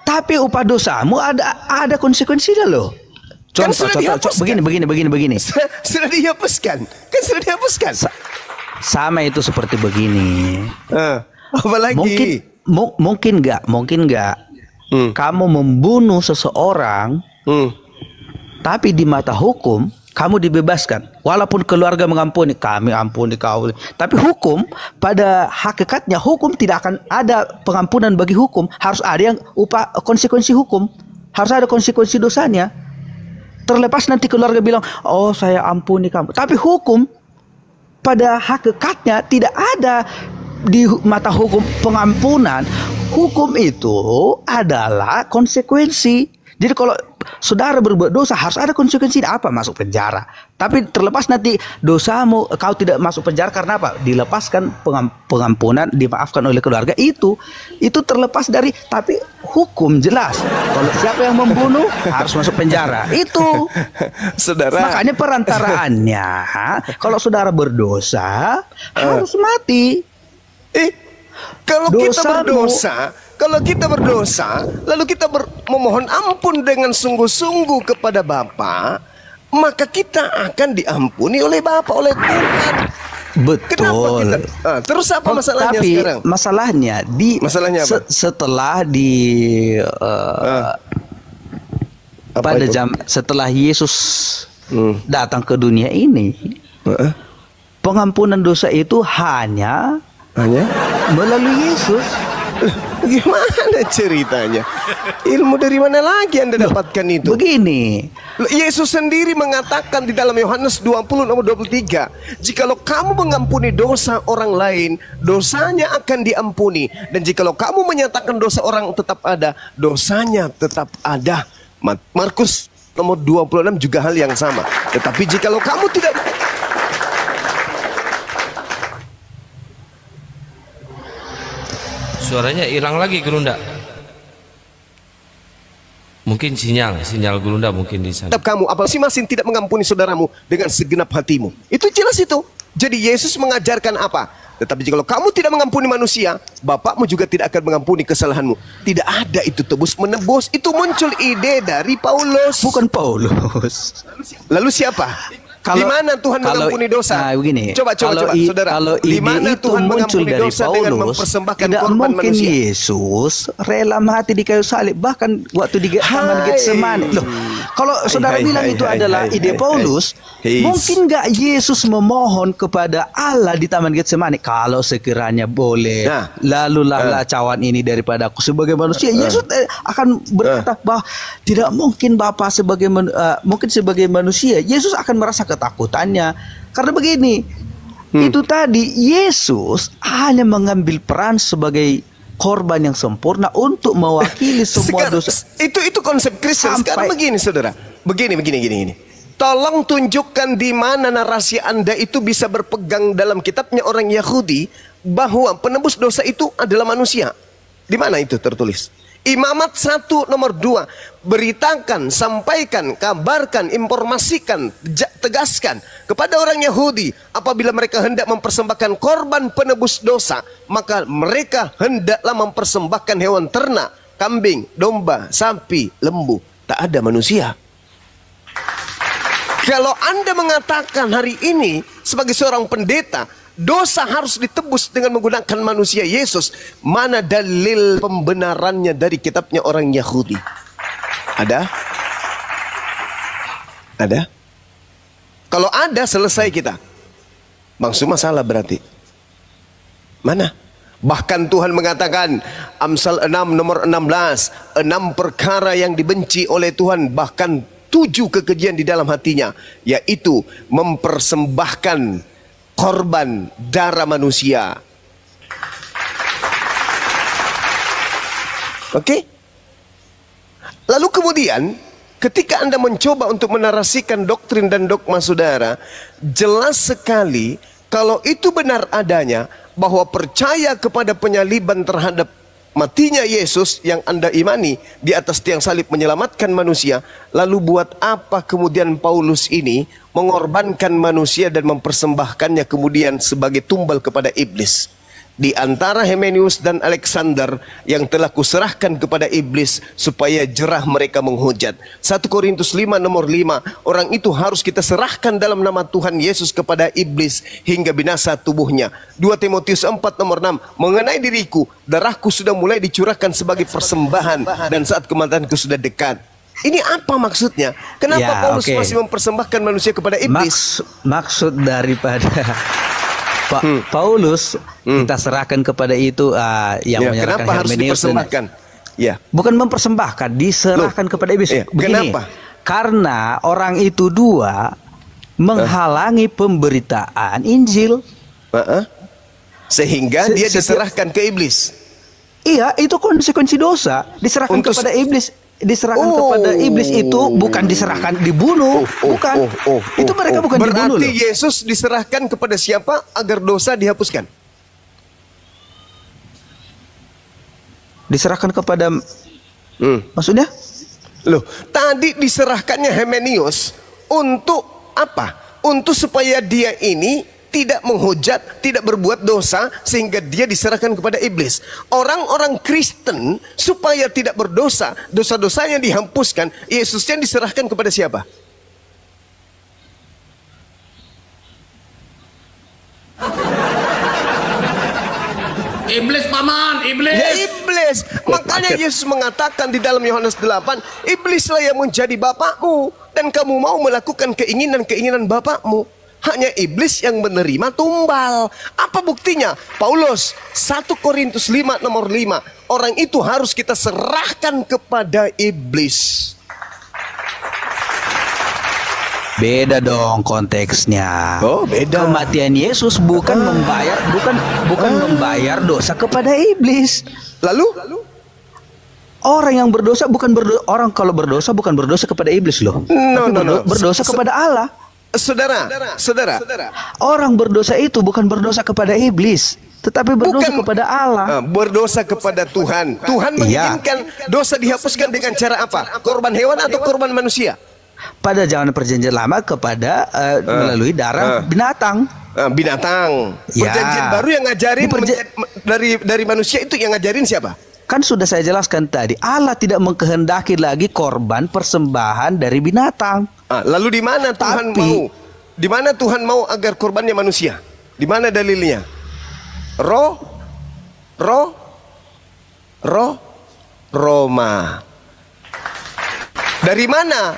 Tapi upah dosamu ada konsekuensinya loh. Contoh, begini. Sudah dihapuskan. Kan sudah dihapuskan. Sama itu seperti begini. Apalagi? Mungkin nggak kamu membunuh seseorang, tapi di mata hukum kamu dibebaskan, walaupun keluarga mengampuni, kami ampuni kau. Tapi hukum, pada hakikatnya hukum tidak akan ada pengampunan bagi hukum. Harus ada yang konsekuensi hukum, harus ada konsekuensi dosanya. Terlepas nanti keluarga bilang, oh saya ampuni kamu, tapi hukum pada hakikatnya tidak ada di mata hukum pengampunan. Hukum itu adalah konsekuensi. Jadi kalau saudara berbuat dosa harus ada konsekuensinya. Apa? Masuk penjara. Tapi terlepas nanti dosamu, kau tidak masuk penjara karena apa? Dilepaskan pengampunan, dimaafkan oleh keluarga. Itu terlepas dari, tapi hukum jelas. Kalau siapa yang membunuh harus masuk penjara. Itu. Saudara. Makanya perantaraannya, kalau saudara berdosa harus mati. Kalau kita berdosa, lalu kita memohon ampun dengan sungguh-sungguh kepada Bapa, maka kita akan diampuni oleh Bapa, oleh Tuhan. Betul. Terus apa masalahnya tapi sekarang? Masalahnya apa? Setelah Yesus datang ke dunia ini, pengampunan dosa itu hanya melalui Yesus. Gimana ceritanya? Ilmu dari mana lagi Anda dapatkan itu? Begini, Yesus sendiri mengatakan di dalam Yohanes 20 nomor 23, jikalau kamu mengampuni dosa orang lain, dosanya akan diampuni. Dan jikalau kamu menyatakan dosa orang tetap ada, dosanya tetap ada. Markus nomor 26 juga hal yang sama. Tetapi jikalau kamu tidak... Suaranya hilang lagi Gerunda. Mungkin sinyal Gerunda mungkin di sana. Kamu apa masing-masing tidak mengampuni saudaramu dengan segenap hatimu. Itu jelas itu. Jadi Yesus mengajarkan apa? Tetapi jika kamu tidak mengampuni manusia, Bapakmu juga tidak akan mengampuni kesalahanmu. Tidak ada itu tebus menebus. Itu muncul ide dari Paulus. Bukan Paulus. Lalu siapa? Di mana Tuhan mengampuni dosa? Nah, begini. Coba, saudara. Kalau ide itu Tuhan muncul dari Paulus, tidak mungkin Yesus rela mati di kayu salib. Bahkan waktu di Taman Getsemani. Loh, kalau saudara bilang itu adalah ide Paulus, mungkin nggak Yesus memohon kepada Allah di Taman Getsemani, kalau sekiranya boleh, lalulah cawan ini daripada aku sebagai manusia. Yesus akan berkata bahwa tidak mungkin Bapa mungkin sebagai manusia. Yesus akan merasa ketakutannya karena begini, itu tadi Yesus hanya mengambil peran sebagai korban yang sempurna untuk mewakili semua dosa. Itu konsep Kristen. Sekarang begini saudara, begini. Tolong tunjukkan di mana narasi Anda itu bisa berpegang dalam kitabnya orang Yahudi bahwa penebus dosa itu adalah manusia. Di mana itu tertulis? Imamat 1 nomor 2, beritakan, sampaikan, kabarkan, informasikan, tegaskan kepada orang Yahudi apabila mereka hendak mempersembahkan korban penebus dosa, maka mereka hendaklah mempersembahkan hewan ternak, kambing, domba, sapi, lembu, tak ada manusia. Kalau Anda mengatakan hari ini sebagai seorang pendeta, dosa harus ditebus dengan menggunakan manusia Yesus, mana dalil pembenarannya dari kitabnya orang Yahudi? Ada? Kalau ada, selesai kita. Bang Suma salah berarti. Mana? Bahkan Tuhan mengatakan, Amsal 6 nomor 16, 6 perkara yang dibenci oleh Tuhan, bahkan 7 kekejian di dalam hatinya, yaitu mempersembahkan korban darah manusia. Oke? Lalu kemudian, ketika Anda mencoba untuk menarasikan doktrin dan dogma saudara, jelas sekali kalau itu benar adanya, bahwa percaya kepada penyaliban terhadap matinya Yesus yang Anda imani di atas tiang salib menyelamatkan manusia, lalu buat apa kemudian Paulus ini mengorbankan manusia dan mempersembahkannya kemudian sebagai tumbal kepada iblis? Di antara Hymenius dan Alexander yang telah kuserahkan kepada iblis supaya jerah mereka menghujat. 1 Korintus 5 nomor 5, orang itu harus kita serahkan dalam nama Tuhan Yesus kepada iblis hingga binasa tubuhnya. 2 Timotius 4 nomor 6, mengenai diriku, darahku sudah mulai dicurahkan sebagai persembahan dan saat kematianku sudah dekat. Ini apa maksudnya? Kenapa Paulus masih mempersembahkan manusia kepada iblis? Maksud daripada Paulus kita serahkan kepada itu yang menyerahkan kenapa harus Hymenius dipersembahkan? Bukan mempersembahkan, diserahkan kepada iblis. Begini, kenapa? Karena orang itu dua menghalangi pemberitaan Injil, sehingga dia diserahkan ke iblis. Iya, itu konsekuensi dosa. Diserahkan kepada iblis. Diserahkan kepada iblis itu bukan diserahkan dibunuh, bukan. Itu mereka bukan dibunuh. Berarti Yesus diserahkan kepada siapa agar dosa dihapuskan? Diserahkan kepada maksudnya? Loh, tadi diserahkannya Hymenius untuk apa? Untuk supaya dia ini tidak menghujat, tidak berbuat dosa, sehingga dia diserahkan kepada iblis. Orang-orang Kristen supaya tidak berdosa, dosa-dosanya dihapuskan, Yesusnya diserahkan kepada siapa? Iblis paman, iblis. Ya iblis. Makanya Yesus mengatakan di dalam Yohanes 8, iblislah yang menjadi bapakmu dan kamu mau melakukan keinginan-keinginan bapakmu. Hanya iblis yang menerima tumbal. Apa buktinya? Paulus 1 Korintus 5 nomor 5. Orang itu harus kita serahkan kepada iblis. Beda dong konteksnya. Oh, beda. Kematian Yesus bukan membayar dosa kepada iblis. Lalu? Orang yang berdosa orang kalau berdosa bukan berdosa kepada iblis loh. Berdosa kepada Allah. Saudara. Orang berdosa itu bukan berdosa kepada iblis, tetapi berdosa kepada Allah. Berdosa kepada Tuhan. Tuhan menginginkan dosa dihapuskan dengan cara apa? Korban hewan atau korban manusia? Pada zaman perjanjian lama kepada melalui darah binatang. Binatang. Perjanjian baru yang ngajarin dari manusia itu yang ngajarin siapa? Kan sudah saya jelaskan tadi, Allah tidak mengkehendaki lagi korban persembahan dari binatang. Lalu di mana Tuhan mau? Di mana Tuhan mau agar korbannya manusia? Di mana dalilnya? Roma. Dari mana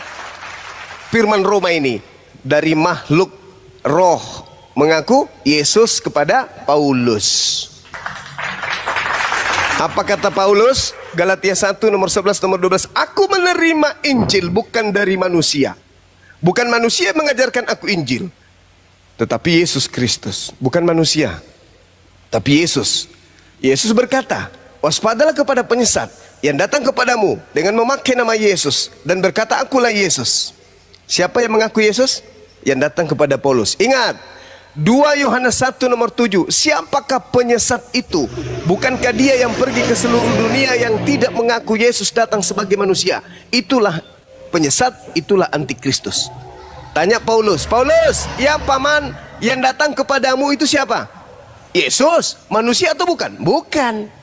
firman Roma ini? Dari makhluk roh mengaku Yesus kepada Paulus. Apa kata Paulus? Galatia 1 nomor 11 nomor 12. Aku menerima Injil bukan dari manusia. Bukan manusia yang mengajarkan aku Injil, tetapi Yesus Kristus. Bukan manusia, tapi Yesus. Yesus berkata, waspadalah kepada penyesat yang datang kepadamu dengan memakai nama Yesus dan berkata, akulah Yesus. Siapa yang mengaku Yesus? Yang datang kepada Paulus. Ingat, 2 Yohanes 1 nomor 7. Siapakah penyesat itu? Bukankah dia yang pergi ke seluruh dunia yang tidak mengaku Yesus datang sebagai manusia? Itulah penyesat, itulah antikristus. Tanya Paulus, ya paman, yang datang kepadamu itu siapa? Yesus, manusia atau bukan? Bukan.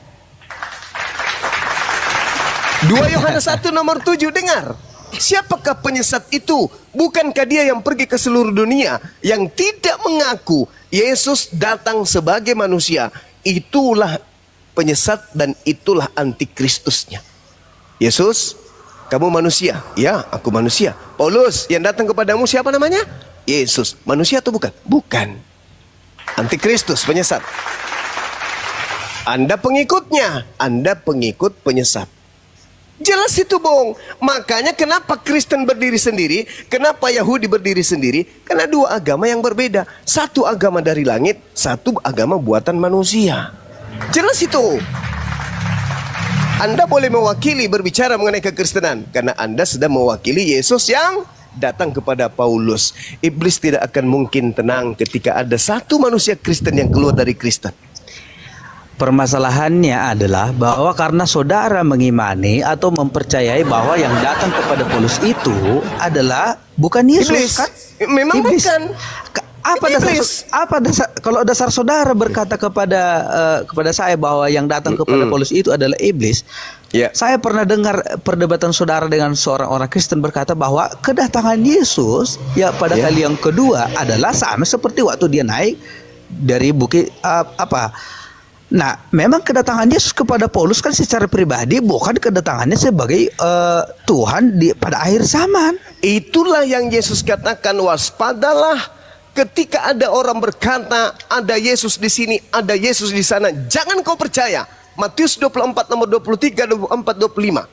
2 Yohanes 1 nomor 7, dengar. Siapakah penyesat itu? Bukankah dia yang pergi ke seluruh dunia yang tidak mengaku Yesus datang sebagai manusia? Itulah penyesat dan itulah antikristusnya. Yesus, kamu manusia? Ya, aku manusia. Paulus, yang datang kepadamu siapa namanya? Yesus manusia atau bukan? Bukan. Antikristus, penyesat. Anda pengikutnya, Anda pengikut penyesat. Jelas itu, Bung. Makanya kenapa Kristen berdiri sendiri, kenapa Yahudi berdiri sendiri? Karena dua agama yang berbeda. Satu agama dari langit, satu agama buatan manusia. Jelas itu. Anda boleh mewakili berbicara mengenai kekristenan karena Anda sedang mewakili Yesus yang datang kepada Paulus. Iblis tidak akan mungkin tenang ketika ada satu manusia Kristen yang keluar dari Kristen. Permasalahannya adalah bahwa karena saudara mengimani atau mempercayai bahwa yang datang kepada Paulus itu adalah bukan Yesus, Iblis. kan? Memang Iblis. bukan. Apa dasar kalau dasar saudara berkata kepada saya bahwa yang datang kepada Paulus itu adalah iblis? Ya. Saya pernah dengar perdebatan saudara dengan seorang orang Kristen berkata bahwa kedatangan Yesus ya pada kali yang kedua adalah sama seperti waktu dia naik dari bukit Nah, memang kedatangan Yesus kepada Paulus kan secara pribadi, bukan kedatangannya sebagai Tuhan pada akhir zaman. Itulah yang Yesus katakan, waspadalah ketika ada orang berkata ada Yesus di sini, ada Yesus di sana, jangan kau percaya. Matius 24 nomor 23, 24, 25.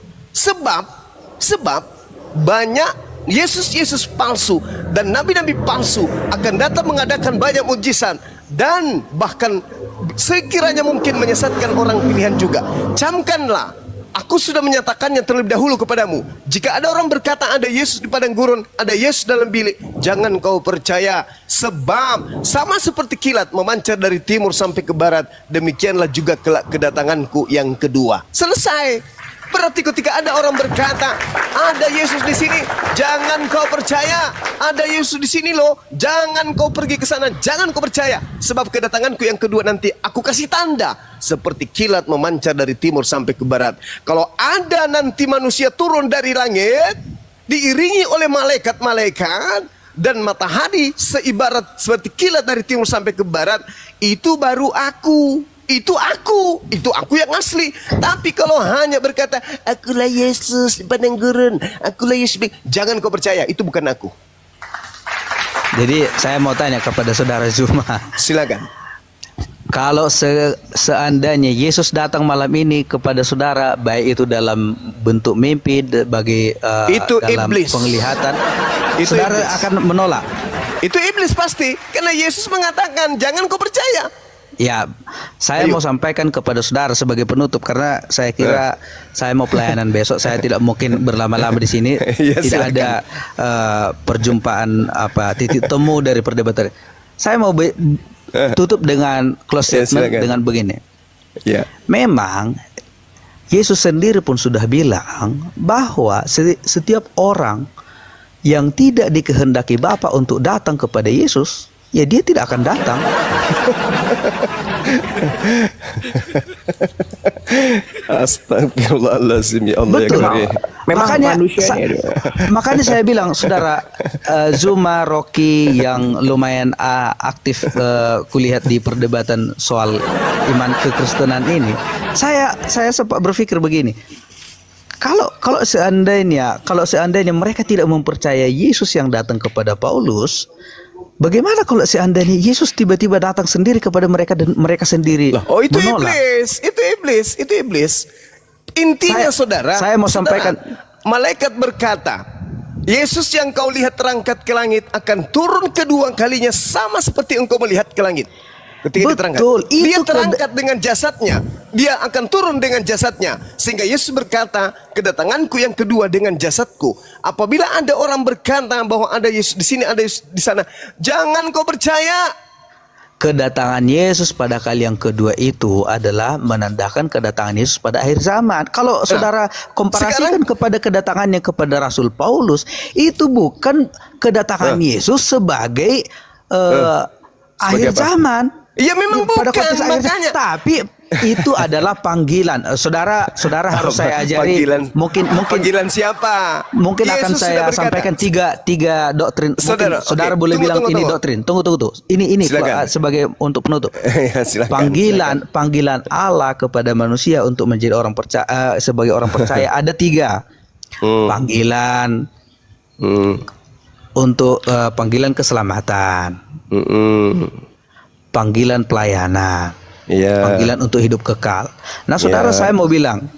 Sebab banyak Yesus palsu dan nabi-nabi palsu akan datang mengadakan banyak mujizat dan bahkan sekiranya mungkin menyesatkan orang pilihan juga. Camkanlah, aku sudah menyatakannya terlebih dahulu kepadamu. Jika ada orang berkata ada Yesus di padang gurun, ada Yesus dalam bilik, jangan kau percaya. Sebab sama seperti kilat memancar dari timur sampai ke barat, demikianlah juga kelak kedatanganku yang kedua. Selesai. Berarti ketika ada orang berkata ada Yesus di sini, jangan kau percaya. Ada Yesus di sini loh, jangan kau pergi ke sana, jangan kau percaya. Sebab kedatanganku yang kedua nanti aku kasih tanda seperti kilat memancar dari timur sampai ke barat. Kalau ada nanti manusia turun dari langit diiringi oleh malaikat-malaikat dan matahari seibarat seperti kilat dari timur sampai ke barat, itu baru aku. Itu aku yang asli. Tapi kalau hanya berkata akulah Yesus di padang gurun, akulah Yesus, jangan kau percaya, itu bukan aku. Jadi saya mau tanya kepada saudara Zuma. Silakan. Kalau seandainya Yesus datang malam ini kepada saudara, baik itu dalam bentuk mimpi bagi itu dalam iblis. Penglihatan, Itu saudara iblis. akan menolak. Itu iblis pasti, karena Yesus mengatakan jangan kau percaya. Ya, saya mau sampaikan kepada saudara sebagai penutup karena saya kira saya mau pelayanan besok, saya tidak mungkin berlama-lama di sini. Ya, tidak ada perjumpaan titik temu dari perdebatan. Saya mau tutup dengan close statement dengan begini. Ya. Memang Yesus sendiri pun sudah bilang bahwa setiap orang yang tidak dikehendaki Bapa untuk datang kepada Yesus, ya dia tidak akan datang. Astagfirullahaladzim, ya Allah. Betul. Ya, makanya saya bilang, saudara Zuma, Rocky yang lumayan aktif kulihat di perdebatan soal iman kekristenan ini, saya sempat berpikir begini. Kalau seandainya mereka tidak mempercayai Yesus yang datang kepada Paulus, bagaimana kalau seandainya Yesus tiba-tiba datang sendiri kepada mereka dan mereka sendiri itu menolak? Itu iblis. Intinya saya mau sampaikan, malaikat berkata, Yesus yang kau lihat terangkat ke langit akan turun kedua kalinya sama seperti engkau melihat ke langit. Ketika diterangkat, dia terangkat dengan jasadnya, dia akan turun dengan jasadnya, sehingga Yesus berkata, kedatanganku yang kedua dengan jasadku. Apabila ada orang berkata bahwa ada Yesus di sini, ada Yesus di sana, jangan kau percaya. Kedatangan Yesus pada kali yang kedua itu adalah menandakan kedatangan Yesus pada akhir zaman. Kalau saudara komparasikan kepada kedatangannya kepada Rasul Paulus, itu bukan kedatangan Yesus sebagai akhir zaman. Ya memang pada bukan, makanya. Tapi itu adalah panggilan. Saudara harus saya ajari. Mungkin panggilan siapa? Mungkin Yesus akan saya sampaikan tiga doktrin. Saudara boleh bilang ini doktrin. Tunggu. Ini sebagai untuk penutup. Ya, panggilan Allah kepada manusia untuk menjadi orang percaya sebagai orang percaya ada tiga. Panggilan untuk panggilan keselamatan, panggilan pelayanan, panggilan untuk hidup kekal. Nah, saudara, saya mau bilang,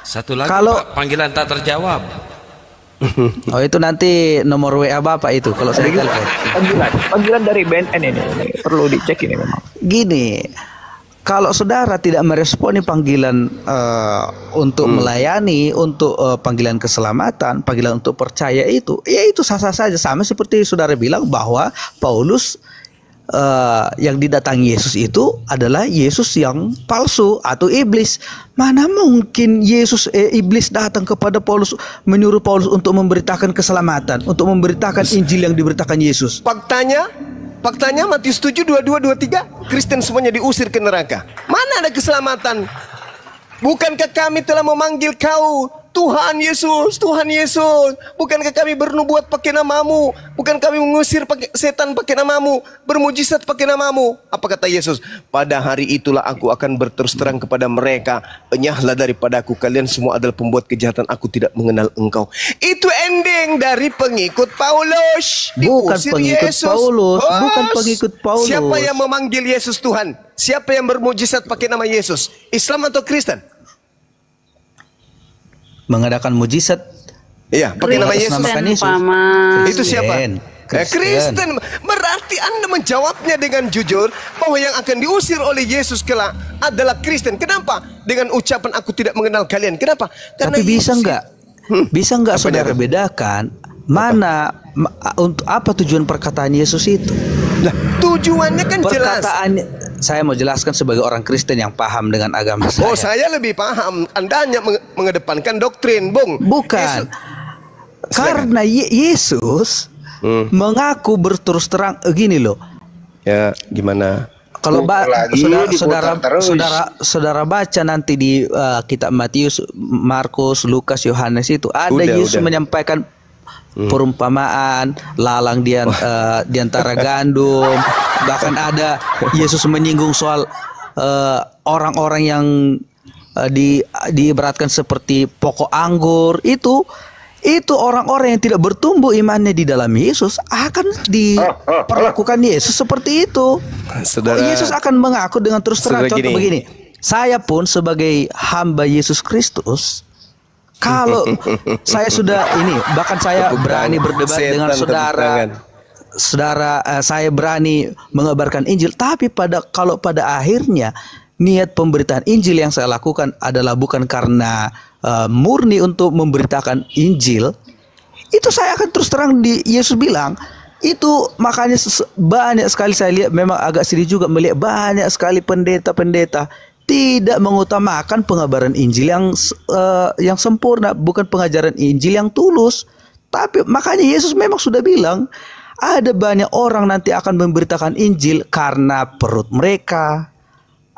Satu lagi kalau Pak, panggilan tak terjawab. oh itu nanti nomor WA Bapak itu kalau saya telepon. Panggilan dari BNN ini perlu dicek ini memang. Gini, kalau saudara tidak meresponi panggilan untuk melayani, untuk panggilan keselamatan, panggilan untuk percaya itu, ya itu sah-sah saja. Sama seperti saudara bilang bahwa Paulus yang didatangi Yesus itu adalah Yesus yang palsu atau iblis. Mana mungkin iblis datang kepada Paulus, menyuruh Paulus untuk memberitakan keselamatan, untuk memberitakan Injil yang diberitakan Yesus. Faktanya Matius 7, 22, 23, Kristen semuanya diusir ke neraka. Mana ada keselamatan? Bukankah kami telah memanggil kau Tuhan Yesus, Tuhan Yesus? Bukankah kami bernubuat pakai namamu? Bukan kami mengusir setan pakai namamu, bermujizat pakai namamu? Apa kata Yesus? Pada hari itulah aku akan berterus terang kepada mereka, enyahlah daripada aku, kalian semua adalah pembuat kejahatan, aku tidak mengenal engkau. Itu ending dari pengikut Paulus. Bukan Diusir pengikut Yesus. Paulus, bukan pengikut Paulus. Siapa yang memanggil Yesus Tuhan? Siapa yang bermujizat pakai nama Yesus? Islam atau Kristen? Mengadakan mujizat, Iya, pakai nama Yesus. namakan Yesus. Itu siapa? Kristen. Kristen. Berarti Anda menjawabnya dengan jujur bahwa yang akan diusir oleh Yesus kelak adalah Kristen. Kenapa? Dengan ucapan aku tidak mengenal kalian. Kenapa? Tapi bisa Yesus- nggak? Bisa nggak Apa saudara dia? bedakan mana untuk apa tujuan perkataan Yesus itu? Lah, tujuannya kan jelas. Perkataan saya mau jelaskan sebagai orang Kristen yang paham dengan agama saya. Oh, saya lebih paham. Anda hanya mengedepankan doktrin, Bung. Bukan. Yesus- Karena Yesus mengaku berterus terang gini loh. Ya, gimana? Kalau Lagi saudara diputar terus. saudara baca nanti di kitab Matius, Markus, Lukas, Yohanes itu ada Yesus menyampaikan perumpamaan lalang di antara gandum. Bahkan ada Yesus menyinggung soal orang-orang yang diibaratkan seperti pokok anggur. Itu orang-orang yang tidak bertumbuh imannya di dalam Yesus akan diperlakukan Yesus seperti itu. Saudara, Yesus akan mengaku dengan terus terang. saudara Contoh gini. begini, saya pun sebagai hamba Yesus Kristus, kalau saya sudah bahkan saya berani berdebat dengan saudara, saya berani mengabarkan Injil. Tapi kalau pada akhirnya niat pemberitaan Injil yang saya lakukan adalah bukan karena murni untuk memberitakan Injil, itu saya akan terus terang Yesus bilang. Itu makanya banyak sekali saya lihat, memang agak sedih juga melihat banyak sekali pendeta-pendeta tidak mengutamakan pengabaran Injil yang sempurna, bukan pengajaran Injil yang tulus. Tapi makanya Yesus memang sudah bilang ada banyak orang nanti akan memberitakan Injil karena perut mereka,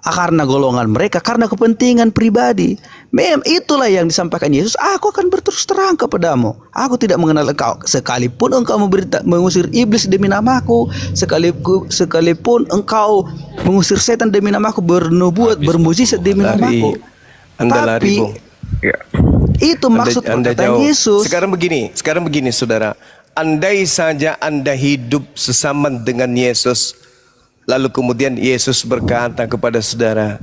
karena golongan mereka, karena kepentingan pribadi. Memang itulah yang disampaikan Yesus. Aku akan berterus terang kepadamu. Aku tidak mengenal engkau. Sekalipun engkau mengusir iblis demi namaku, sekalipun engkau mengusir setan demi namaku, bernubuat, bermujizat demi namaku. Anda lari, Bung. Itu maksud perkataan Yesus. Sekarang begini, saudara. Andai saja Anda hidup sesama dengan Yesus, lalu kemudian Yesus berkata kepada saudara,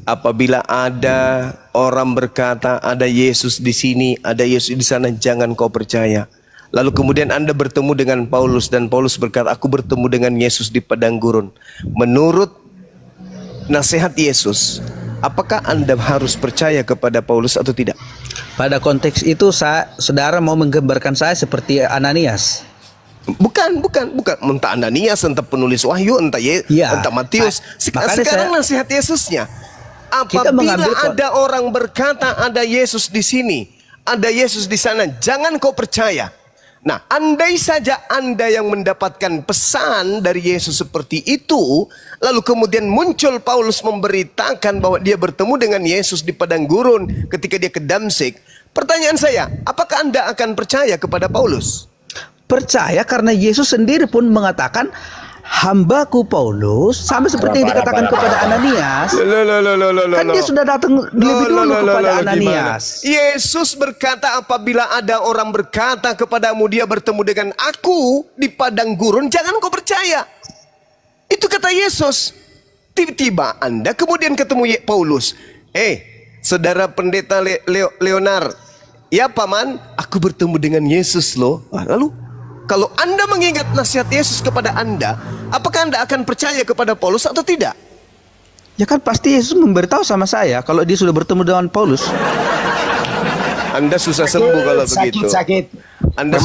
apabila ada orang berkata ada Yesus di sini, ada Yesus di sana, jangan kau percaya. Lalu kemudian Anda bertemu dengan Paulus dan Paulus berkata, aku bertemu dengan Yesus di padang gurun. Menurut nasihat Yesus, apakah Anda harus percaya kepada Paulus atau tidak? Pada konteks itu saudara mau menggambarkan saya seperti Ananias. Bukan. Entah Ananias, entah penulis Wahyu, entah Matius. Sekarang nasihat Yesusnya. Apabila ada orang berkata ada Yesus di sini, ada Yesus di sana, jangan kau percaya. Nah, andai saja Anda yang mendapatkan pesan dari Yesus seperti itu, lalu kemudian muncul Paulus memberitakan bahwa dia bertemu dengan Yesus di padang gurun ketika dia ke Damsyik. Pertanyaan saya, apakah Anda akan percaya kepada Paulus? Percaya karena Yesus sendiri pun mengatakan hambaku Paulus, sama seperti yang dikatakan kepada Ananias. Kan dia sudah datang lebih dulu kepada Ananias. Yesus berkata, apabila ada orang berkata kepadamu dia bertemu dengan aku di padang gurun, jangan kau percaya. Itu kata Yesus. Tiba-tiba Anda kemudian ketemu Paulus. Saudara pendeta Leonard, ya paman, aku bertemu dengan Yesus loh. Lalu kalau Anda mengingat nasihat Yesus kepada Anda, apakah Anda akan percaya kepada Paulus atau tidak? Ya kan pasti Yesus memberitahu sama saya kalau dia sudah bertemu dengan Paulus. Anda susah sembuh kalau begitu. Sakit. Anda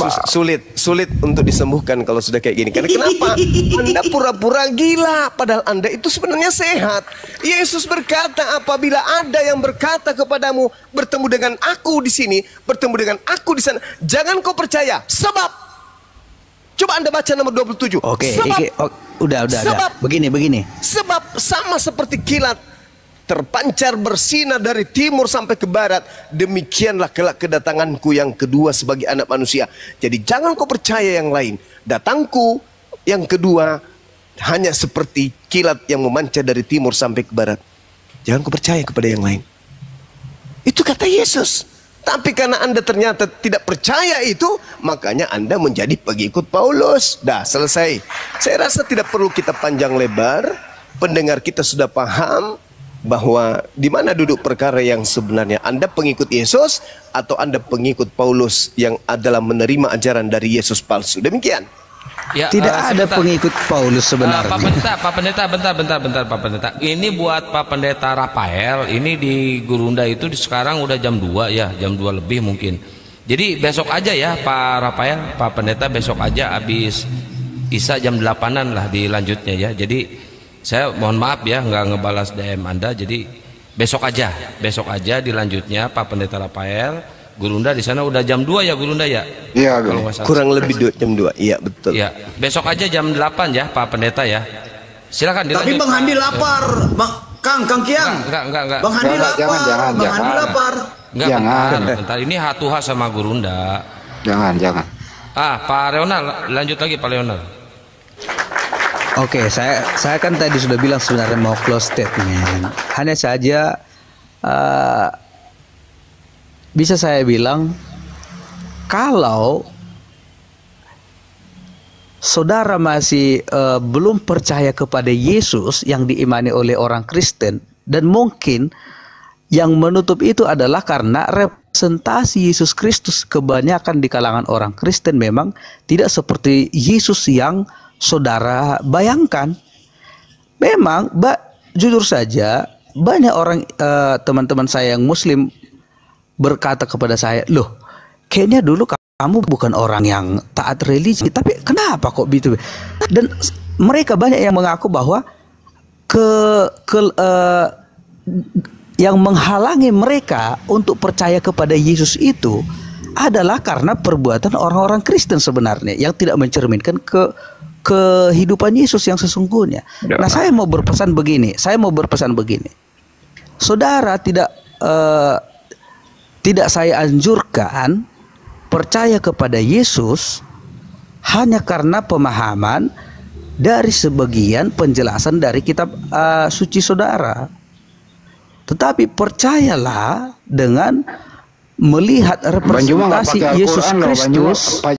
sulit untuk disembuhkan kalau sudah kayak gini. Karena kenapa? Anda pura-pura gila, padahal Anda itu sebenarnya sehat. Yesus berkata, apabila ada yang berkata kepadamu bertemu dengan aku di sini, bertemu dengan aku di sana, jangan kau percaya. Sebab, coba Anda baca nomor 27. Udah. Begini. Sebab sama seperti kilat terpancar bersinar dari timur sampai ke barat, demikianlah kelak kedatanganku yang kedua sebagai anak manusia. Jadi jangan kau percaya yang lain. Datangku yang kedua hanya seperti kilat yang memancar dari timur sampai ke barat. Jangan kau percaya kepada yang lain. Itu kata Yesus. Tapi karena Anda ternyata tidak percaya itu, makanya Anda menjadi pengikut Paulus. Dah selesai. Saya rasa tidak perlu kita panjang lebar. Pendengar kita sudah paham bahwa di mana duduk perkara yang sebenarnya. Anda pengikut Yesus atau Anda pengikut Paulus yang adalah menerima ajaran dari Yesus palsu. Demikian. Ya, tidak ada pengikut Paulus sebenarnya. Pak Pendeta, bentar Pak Pendeta. Ini buat Pak Pendeta Rafael. Ini di Gurunda itu sekarang udah jam 2 ya, jam 2 lebih mungkin. Jadi besok aja ya Pak Rafael, Pak Pendeta besok aja habis Isa jam 8-an lah dilanjutnya ya. Jadi saya mohon maaf ya nggak ngebalas DM Anda, jadi besok aja dilanjutnya Pak Pendeta Rafael. Gurunda di sana udah jam 2 ya Gurunda ya? Iya, kurang lebih jam 2. Iya, betul. Ya, besok aja jam 8 ya Pak Pendeta ya. Silakan dilanjut. Tapi Bang Handi lapar, Kang Kiang. Enggak. Bang Handi lapar. Bang Handi lapar. Bentar. Ini hatuha sama Gurunda. Jangan. Pak Leonard, lanjut lagi Pak Leonard. Oke, saya kan tadi sudah bilang sebenarnya mau close statement. Hanya saja bisa saya bilang kalau saudara masih belum percaya kepada Yesus yang diimani oleh orang Kristen, dan mungkin yang menutup itu adalah karena representasi Yesus Kristus kebanyakan di kalangan orang Kristen memang tidak seperti Yesus yang saudara bayangkan. Memang jujur saja banyak orang teman-teman saya yang Muslim berkata kepada saya, loh kayaknya dulu kamu bukan orang yang taat religi, tapi kenapa kok gitu? Dan mereka banyak yang mengaku bahwa yang menghalangi mereka untuk percaya kepada Yesus itu adalah karena perbuatan orang-orang Kristen sebenarnya yang tidak mencerminkan kehidupan Yesus yang sesungguhnya. Nah, saya mau berpesan begini. Saudara tidak saya anjurkan percaya kepada Yesus hanya karena pemahaman dari sebagian penjelasan dari kitab suci saudara. Tetapi percayalah dengan melihat representasi Yesus Kristus